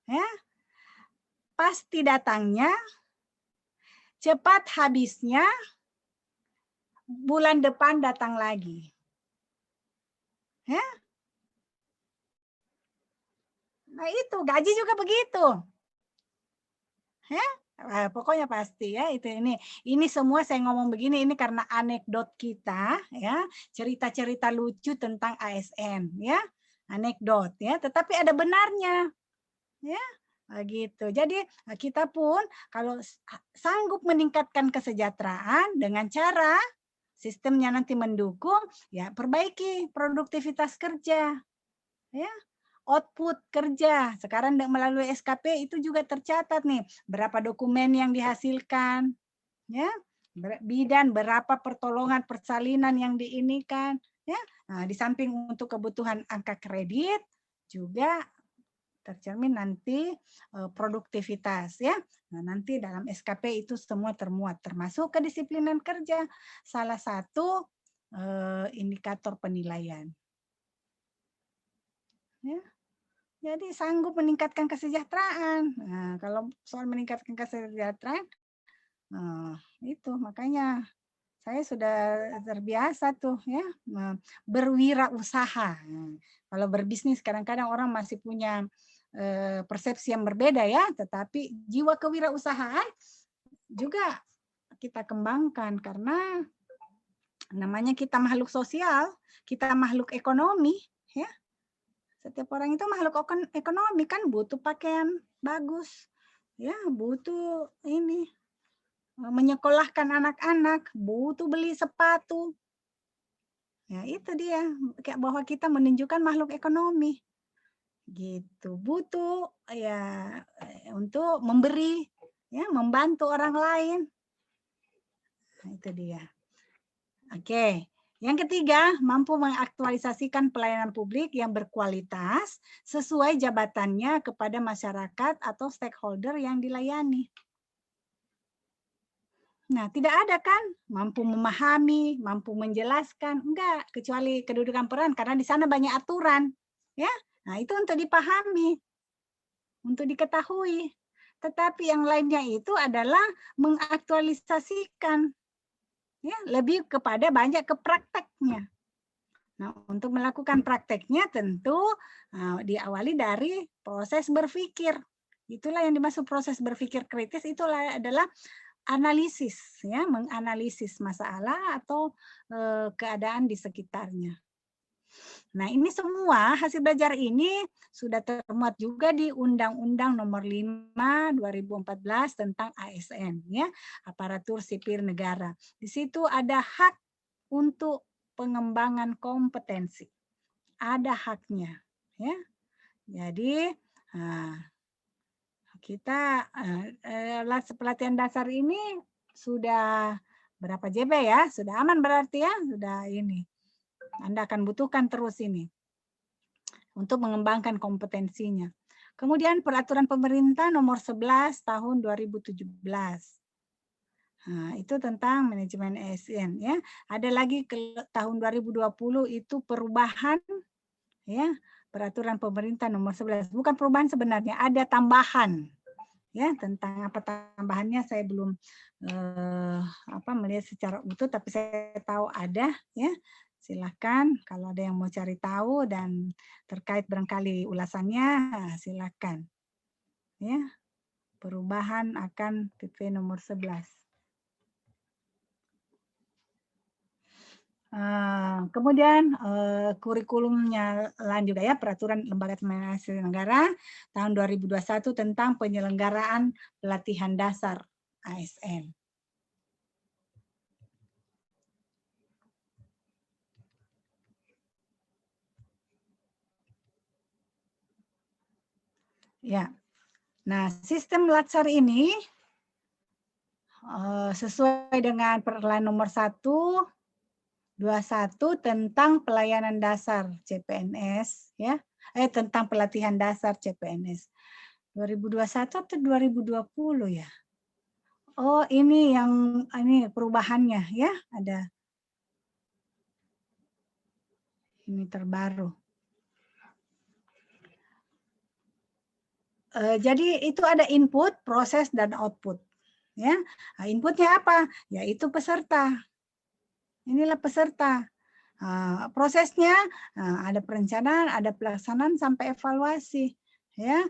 Speaker 1: Ya. Pasti datangnya, cepat habisnya, bulan depan datang lagi. Ya. Nah itu, gaji juga begitu. Ya. Nah, pokoknya pasti ya itu ini semua saya ngomong begini ini karena anekdot kita ya, cerita-cerita lucu tentang ASN ya, anekdot ya, tetapi ada benarnya. Ya. Begitu. Jadi kita pun kalau sanggup meningkatkan kesejahteraan dengan cara sistemnya nanti mendukung, ya perbaiki produktivitas kerja. Ya. Output kerja. Sekarang melalui SKP itu juga tercatat nih berapa dokumen yang dihasilkan. Ya. bidan, berapa pertolongan persalinan yang diinikan, ya. Nah, di samping untuk kebutuhan angka kredit juga tercermin nanti produktivitas, ya. Nah, nanti dalam SKP itu semua termuat, termasuk kedisiplinan kerja, salah satu indikator penilaian. Ya. Jadi sanggup meningkatkan kesejahteraan. Nah, kalau soal meningkatkan kesejahteraan, itu makanya saya sudah terbiasa tuh ya berwirausaha. Kalau berbisnis kadang-kadang orang masih punya persepsi yang berbeda ya, tetapi jiwa kewirausahaan juga kita kembangkan karena namanya kita makhluk sosial, kita makhluk ekonomi ya. Setiap orang itu makhluk ekonomi kan butuh pakaian bagus, ya butuh ini menyekolahkan anak-anak, butuh beli sepatu. Ya itu dia, kayak bahwa kita menunjukkan makhluk ekonomi, gitu. Butuh ya untuk memberi, ya membantu orang lain. Nah, itu dia. Oke. Yang ketiga, mampu mengaktualisasikan pelayanan publik yang berkualitas sesuai jabatannya kepada masyarakat atau stakeholder yang dilayani. Nah, tidak ada kan mampu memahami, mampu menjelaskan, enggak, kecuali kedudukan peran karena di sana banyak aturan, ya. Nah, itu untuk dipahami, untuk diketahui. Tetapi yang lainnya itu adalah mengaktualisasikan. Ya, lebih kepada banyak ke prakteknya. Nah, untuk melakukan prakteknya tentu diawali dari proses berpikir. Itulah yang dimaksud proses berpikir kritis, itulah adalah analisis, ya, menganalisis masalah atau keadaan di sekitarnya. Nah, ini semua hasil belajar ini sudah termuat juga di Undang-Undang Nomor 5 2014 tentang ASN, ya, aparatur sipil negara. Di situ ada hak untuk pengembangan kompetensi, ada haknya, ya. Jadi kita pelatihan dasar ini sudah berapa JB ya? Sudah aman berarti ya? Sudah ini. Anda akan butuhkan terus ini untuk mengembangkan kompetensinya. Kemudian peraturan pemerintah nomor 11 tahun 2017. Nah, itu tentang manajemen ASN ya. Ada lagi ke tahun 2020 itu perubahan ya, peraturan pemerintah nomor 11. Bukan perubahan sebenarnya, ada tambahan. Ya, tentang apa tambahannya saya belum melihat secara utuh, tapi saya tahu ada ya. Silakan kalau ada yang mau cari tahu dan terkait barangkali ulasannya, silakan. Ya. Perubahan akan PP nomor 11. Kemudian kurikulumnya lain juga ya, peraturan Lembaga Administrasi Negara tahun 2021 tentang penyelenggaraan pelatihan dasar ASN. Ya, nah sistem latsar ini sesuai dengan peraturan nomor 1/21 tentang pelayanan dasar CPNS ya, tentang pelatihan dasar CPNS 2021 atau 2020 ya. Oh ini yang ini perubahannya ya, ada ini terbaru. Jadi itu ada input, proses, dan output. Ya, nah, inputnya apa? Yaitu peserta. Inilah peserta. Prosesnya ada perencanaan, ada pelaksanaan sampai evaluasi. Ya,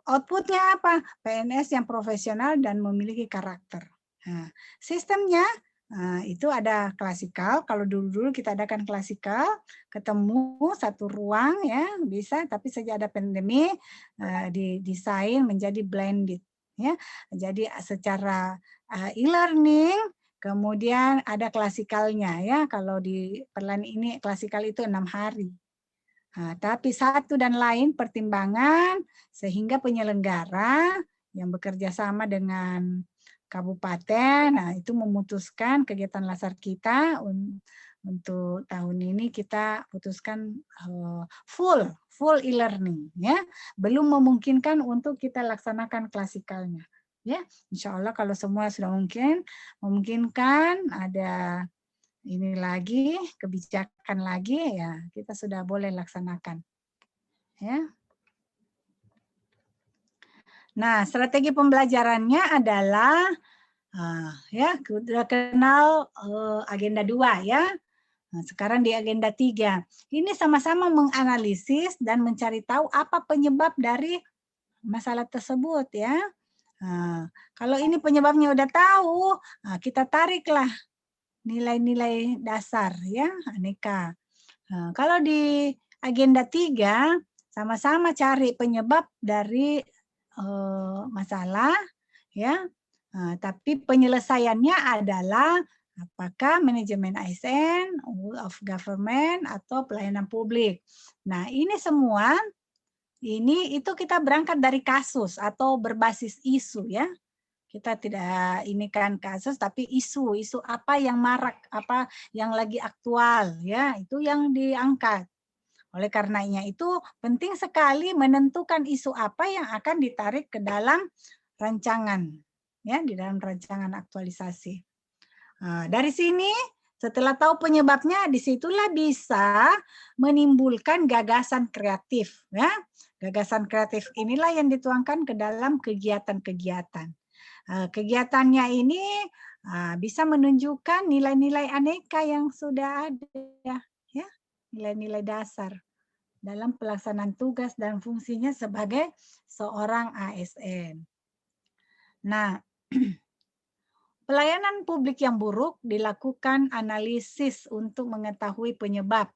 Speaker 1: outputnya apa? PNS yang profesional dan memiliki karakter. Nah, sistemnya itu ada klasikal. Kalau dulu kita adakan klasikal, ketemu satu ruang ya bisa. Tapi sejak ada pandemi didesain menjadi blended. Ya, jadi secara e-learning. Kemudian ada klasikalnya ya. Kalau di perlan ini klasikal itu 6 hari. Nah, tapi satu dan lain pertimbangan sehingga penyelenggara yang bekerja sama dengan kabupaten. Nah, itu memutuskan kegiatan LASAR kita untuk tahun ini kita putuskan full e-learning ya. Belum memungkinkan untuk kita laksanakan klasikalnya. Ya, insya Allah kalau semua sudah memungkinkan ada ini lagi kebijakan lagi ya kita sudah boleh laksanakan. Ya. Nah, strategi pembelajarannya adalah ya sudah kenal agenda 2 ya. Nah, sekarang di agenda 3. Ini sama-sama menganalisis dan mencari tahu apa penyebab dari masalah tersebut ya. Nah, kalau ini penyebabnya udah tahu, kita tariklah nilai-nilai dasar ya, aneka. Nah, kalau di agenda 3 sama-sama cari penyebab dari masalah ya. Tapi penyelesaiannya adalah apakah manajemen ASN, of government atau pelayanan publik. Nah, ini semua itu kita berangkat dari kasus atau berbasis isu ya. Kita tidak ini kan kasus tapi isu apa yang marak, apa yang lagi aktual ya, itu yang diangkat. Oleh karenanya itu penting sekali menentukan isu apa yang akan ditarik ke dalam rancangan ya, di dalam rancangan aktualisasi. Dari sini setelah tahu penyebabnya, disitulah bisa menimbulkan gagasan kreatif ya. Gagasan kreatif inilah yang dituangkan ke dalam kegiatan-kegiatan. Kegiatannya ini bisa menunjukkan nilai-nilai aneka yang sudah ada ya, nilai-nilai dasar dalam pelaksanaan tugas dan fungsinya sebagai seorang ASN. Nah, pelayanan publik yang buruk dilakukan analisis untuk mengetahui penyebab.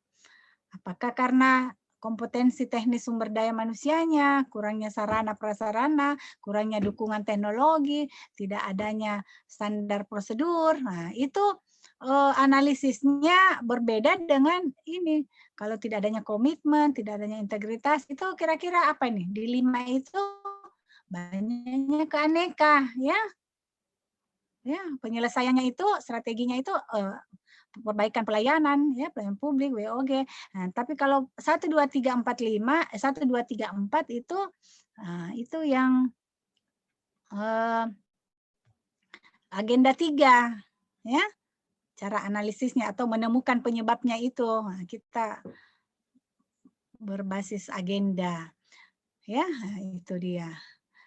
Speaker 1: Apakah karena kompetensi teknis sumber daya manusianya, kurangnya sarana prasarana, kurangnya dukungan teknologi, tidak adanya standar prosedur. Nah, itu analisisnya berbeda dengan ini. Kalau tidak adanya komitmen, tidak adanya integritas, itu kira-kira apa nih? Di 5 itu banyaknya keaneka ya. Ya, penyelesaiannya itu strateginya itu perbaikan pelayanan ya, pelayanan publik, WOG. Nah, tapi kalau 1 2 3 4 5 1 2 3 4 itu yang agenda 3 ya. Cara analisisnya atau menemukan penyebabnya itu. Nah, kita berbasis agenda. Ya, itu dia.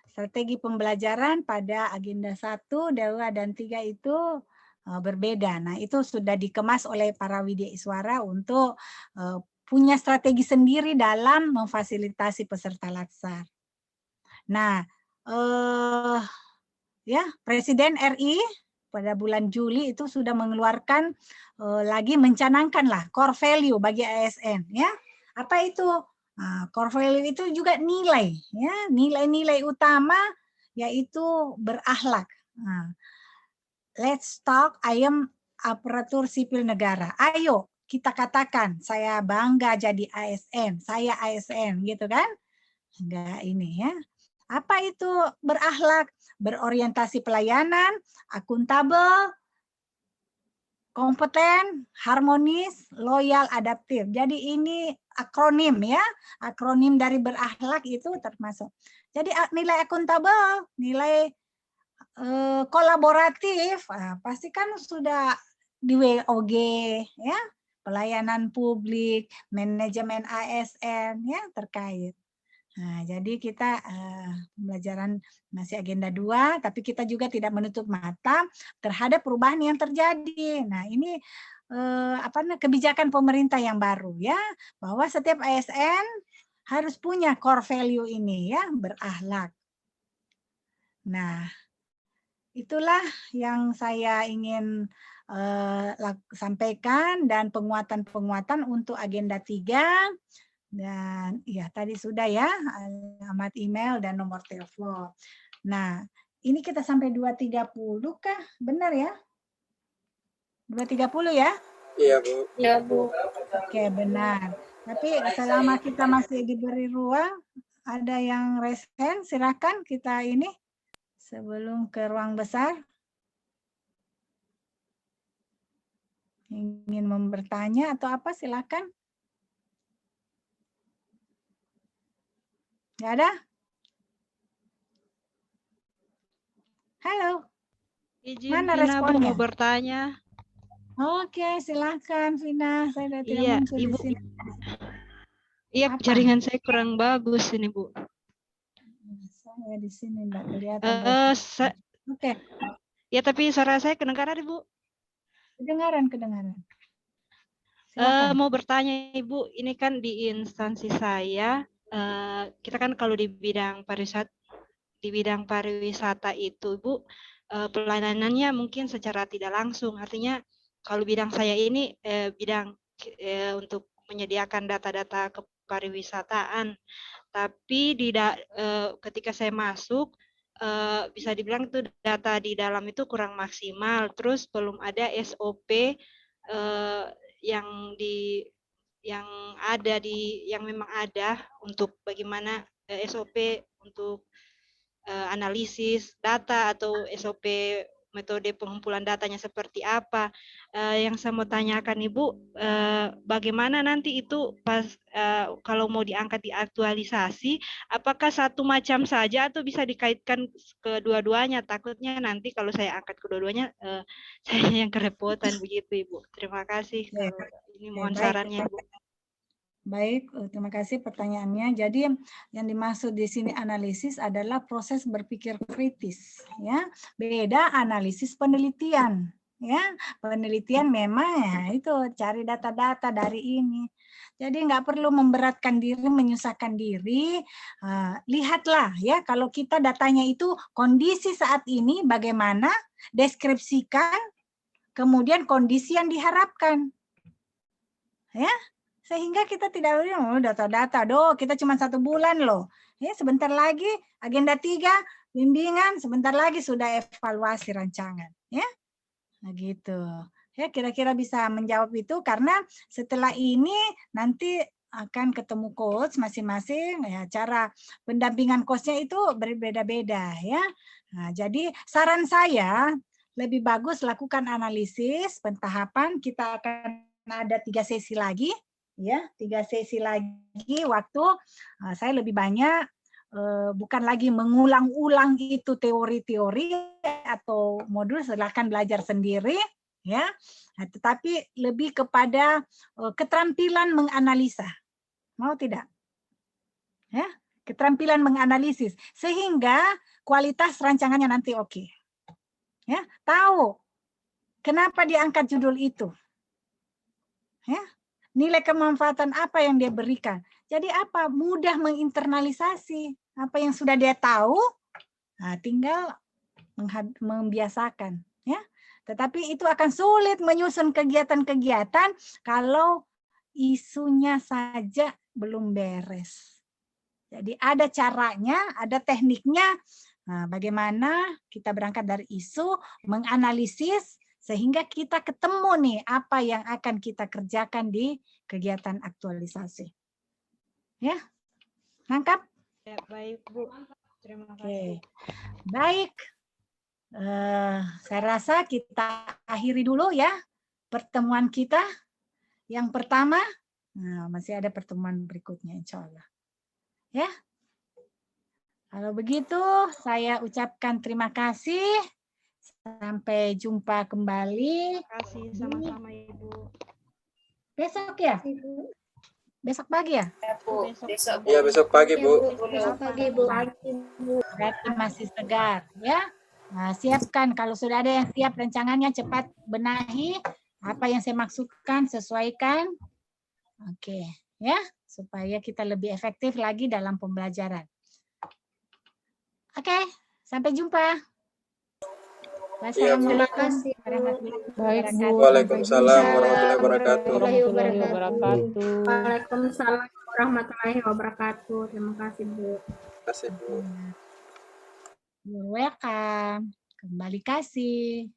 Speaker 1: Strategi pembelajaran pada agenda 1, 2, dan 3 itu berbeda. Nah, itu sudah dikemas oleh para widyaswara untuk punya strategi sendiri dalam memfasilitasi peserta LASAR. Nah, ya, Presiden RI pada bulan Juli itu sudah mengeluarkan lagi mencanangkanlah core value bagi ASN ya. Apa itu? Core value itu juga nilai ya, nilai-nilai utama yaitu berakhlak. Let's talk ayam aparatur sipil negara. Ayo kita katakan saya bangga jadi ASN, saya ASN gitu kan? Enggak ini ya. Apa itu berakhlak? Berorientasi pelayanan, akuntabel, kompeten, harmonis, loyal, adaptif. Jadi ini akronim ya. Akronim dari berakhlak itu termasuk. Jadi nilai akuntabel, nilai kolaboratif, pasti kan sudah di WOG ya. Pelayanan publik, manajemen ASN ya terkait. Nah, jadi kita pembelajaran masih agenda 2, tapi kita juga tidak menutup mata terhadap perubahan yang terjadi. Nah, ini kebijakan pemerintah yang baru ya, bahwa setiap ASN harus punya core value ini ya, berakhlak. Nah, itulah yang saya ingin sampaikan dan penguatan-penguatan untuk agenda 3. Dan ya tadi sudah ya, alamat email dan nomor telepon. Nah, ini kita sampai 2.30 kah? Benar ya? 2.30 ya?
Speaker 6: Iya, Bu.
Speaker 9: Iya, Bu.
Speaker 1: Oke, benar. Tapi selama kita masih diberi ruang, ada yang raise hand, silakan kita ini sebelum ke ruang besar. ingin bertanya atau apa, silakan. Nggak ada? Halo.
Speaker 2: Izin
Speaker 1: Mana
Speaker 2: Vina, Bu,
Speaker 1: responnya?
Speaker 2: mau bertanya.
Speaker 1: Oke, silakan Vina. Saya udah tidak
Speaker 2: Iya,
Speaker 1: muncul di
Speaker 2: Ibu.
Speaker 1: sini.
Speaker 2: Iya,
Speaker 1: Apa?
Speaker 2: jaringan saya kurang bagus ini, Bu.
Speaker 1: Saya di sini enggak kelihatan. Oke.
Speaker 2: Ya, tapi suara saya kedengaran, Ibu.
Speaker 1: Kedengaran. Silakan.
Speaker 2: Mau bertanya, Ibu, ini kan di instansi saya, kita kan kalau di bidang pariwisata itu, Ibu, pelayanannya mungkin secara tidak langsung. Artinya kalau bidang saya ini bidang untuk menyediakan data-data kepariwisataan. Tapi ketika saya masuk, bisa dibilang itu data di dalam itu kurang maksimal. Terus belum ada SOP yang memang ada untuk bagaimana SOP untuk analisis data atau SOP metode pengumpulan datanya seperti apa. Yang saya mau tanyakan Ibu, bagaimana nanti itu pas kalau mau diangkat di aktualisasi, apakah satu macam saja atau bisa dikaitkan kedua-duanya? Takutnya nanti kalau saya angkat kedua-duanya, saya yang kerepotan begitu Ibu. Terima kasih. Kalau ini mohon sarannya Bu.
Speaker 1: Baik, terima kasih pertanyaannya. Jadi yang dimaksud di sini analisis adalah proses berpikir kritis, ya. Beda analisis penelitian, ya. Penelitian memang ya itu cari data-data dari ini. Jadi nggak perlu memberatkan diri, menyusahkan diri. Lihatlah ya, kalau kita datanya itu kondisi saat ini bagaimana, deskripsikan, kemudian kondisi yang diharapkan, ya. Sehingga kita tidak data-data, kita cuma 1 bulan loh. Ya, sebentar lagi agenda 3, bimbingan, sebentar lagi sudah evaluasi rancangan. Ya, nah gitu. Ya, kira-kira bisa menjawab itu karena setelah ini nanti akan ketemu coach masing-masing. Ya, cara pendampingan coachnya itu berbeda-beda ya. Nah, jadi saran saya lebih bagus lakukan analisis pentahapan. Kita akan ada 3 sesi lagi. Ya, 3 sesi lagi waktu saya lebih banyak bukan lagi mengulang-ulang itu teori-teori atau modul, silakan belajar sendiri ya, tetapi lebih kepada keterampilan menganalisa. Mau tidak? Ya, keterampilan menganalisis sehingga kualitas rancangannya nanti oke. Ya, tahu kenapa diangkat judul itu. Ya. Nilai kemanfaatan apa yang dia berikan. Jadi apa? Mudah menginternalisasi apa yang sudah dia tahu, nah, tinggal membiasakan. Ya. Tetapi itu akan sulit menyusun kegiatan-kegiatan kalau isunya saja belum beres. Jadi ada caranya, ada tekniknya. Nah, bagaimana kita berangkat dari isu, menganalisis, sehingga kita ketemu nih apa yang akan kita kerjakan di kegiatan aktualisasi. Ya, nangkap?
Speaker 2: Ya, baik Bu. Terima kasih.
Speaker 1: Baik, saya rasa kita akhiri dulu ya pertemuan kita. Yang pertama, nah, masih ada pertemuan berikutnya insya Allah. Ya, kalau begitu saya ucapkan terima kasih. Sampai jumpa kembali.
Speaker 2: Terima kasih, sama-sama Ibu.
Speaker 1: Besok ya? Besok pagi ya?
Speaker 6: Iya, besok pagi Bu.
Speaker 5: Besok pagi Bu.
Speaker 1: Berarti masih segar ya. Nah, siapkan kalau sudah ada yang siap rancangannya, cepat benahi apa yang saya maksudkan, sesuaikan. Oke, ya, supaya kita lebih efektif lagi dalam pembelajaran. Oke, sampai jumpa. Wassalamualaikum warahmatullahi wabarakatuh.
Speaker 6: Waalaikumsalam warahmatullahi wabarakatuh.
Speaker 5: Waalaikumsalam warahmatullahi wabarakatuh. Terima kasih Bu.
Speaker 6: Terima kasih Bu.
Speaker 1: You're welcome. Kembali kasih.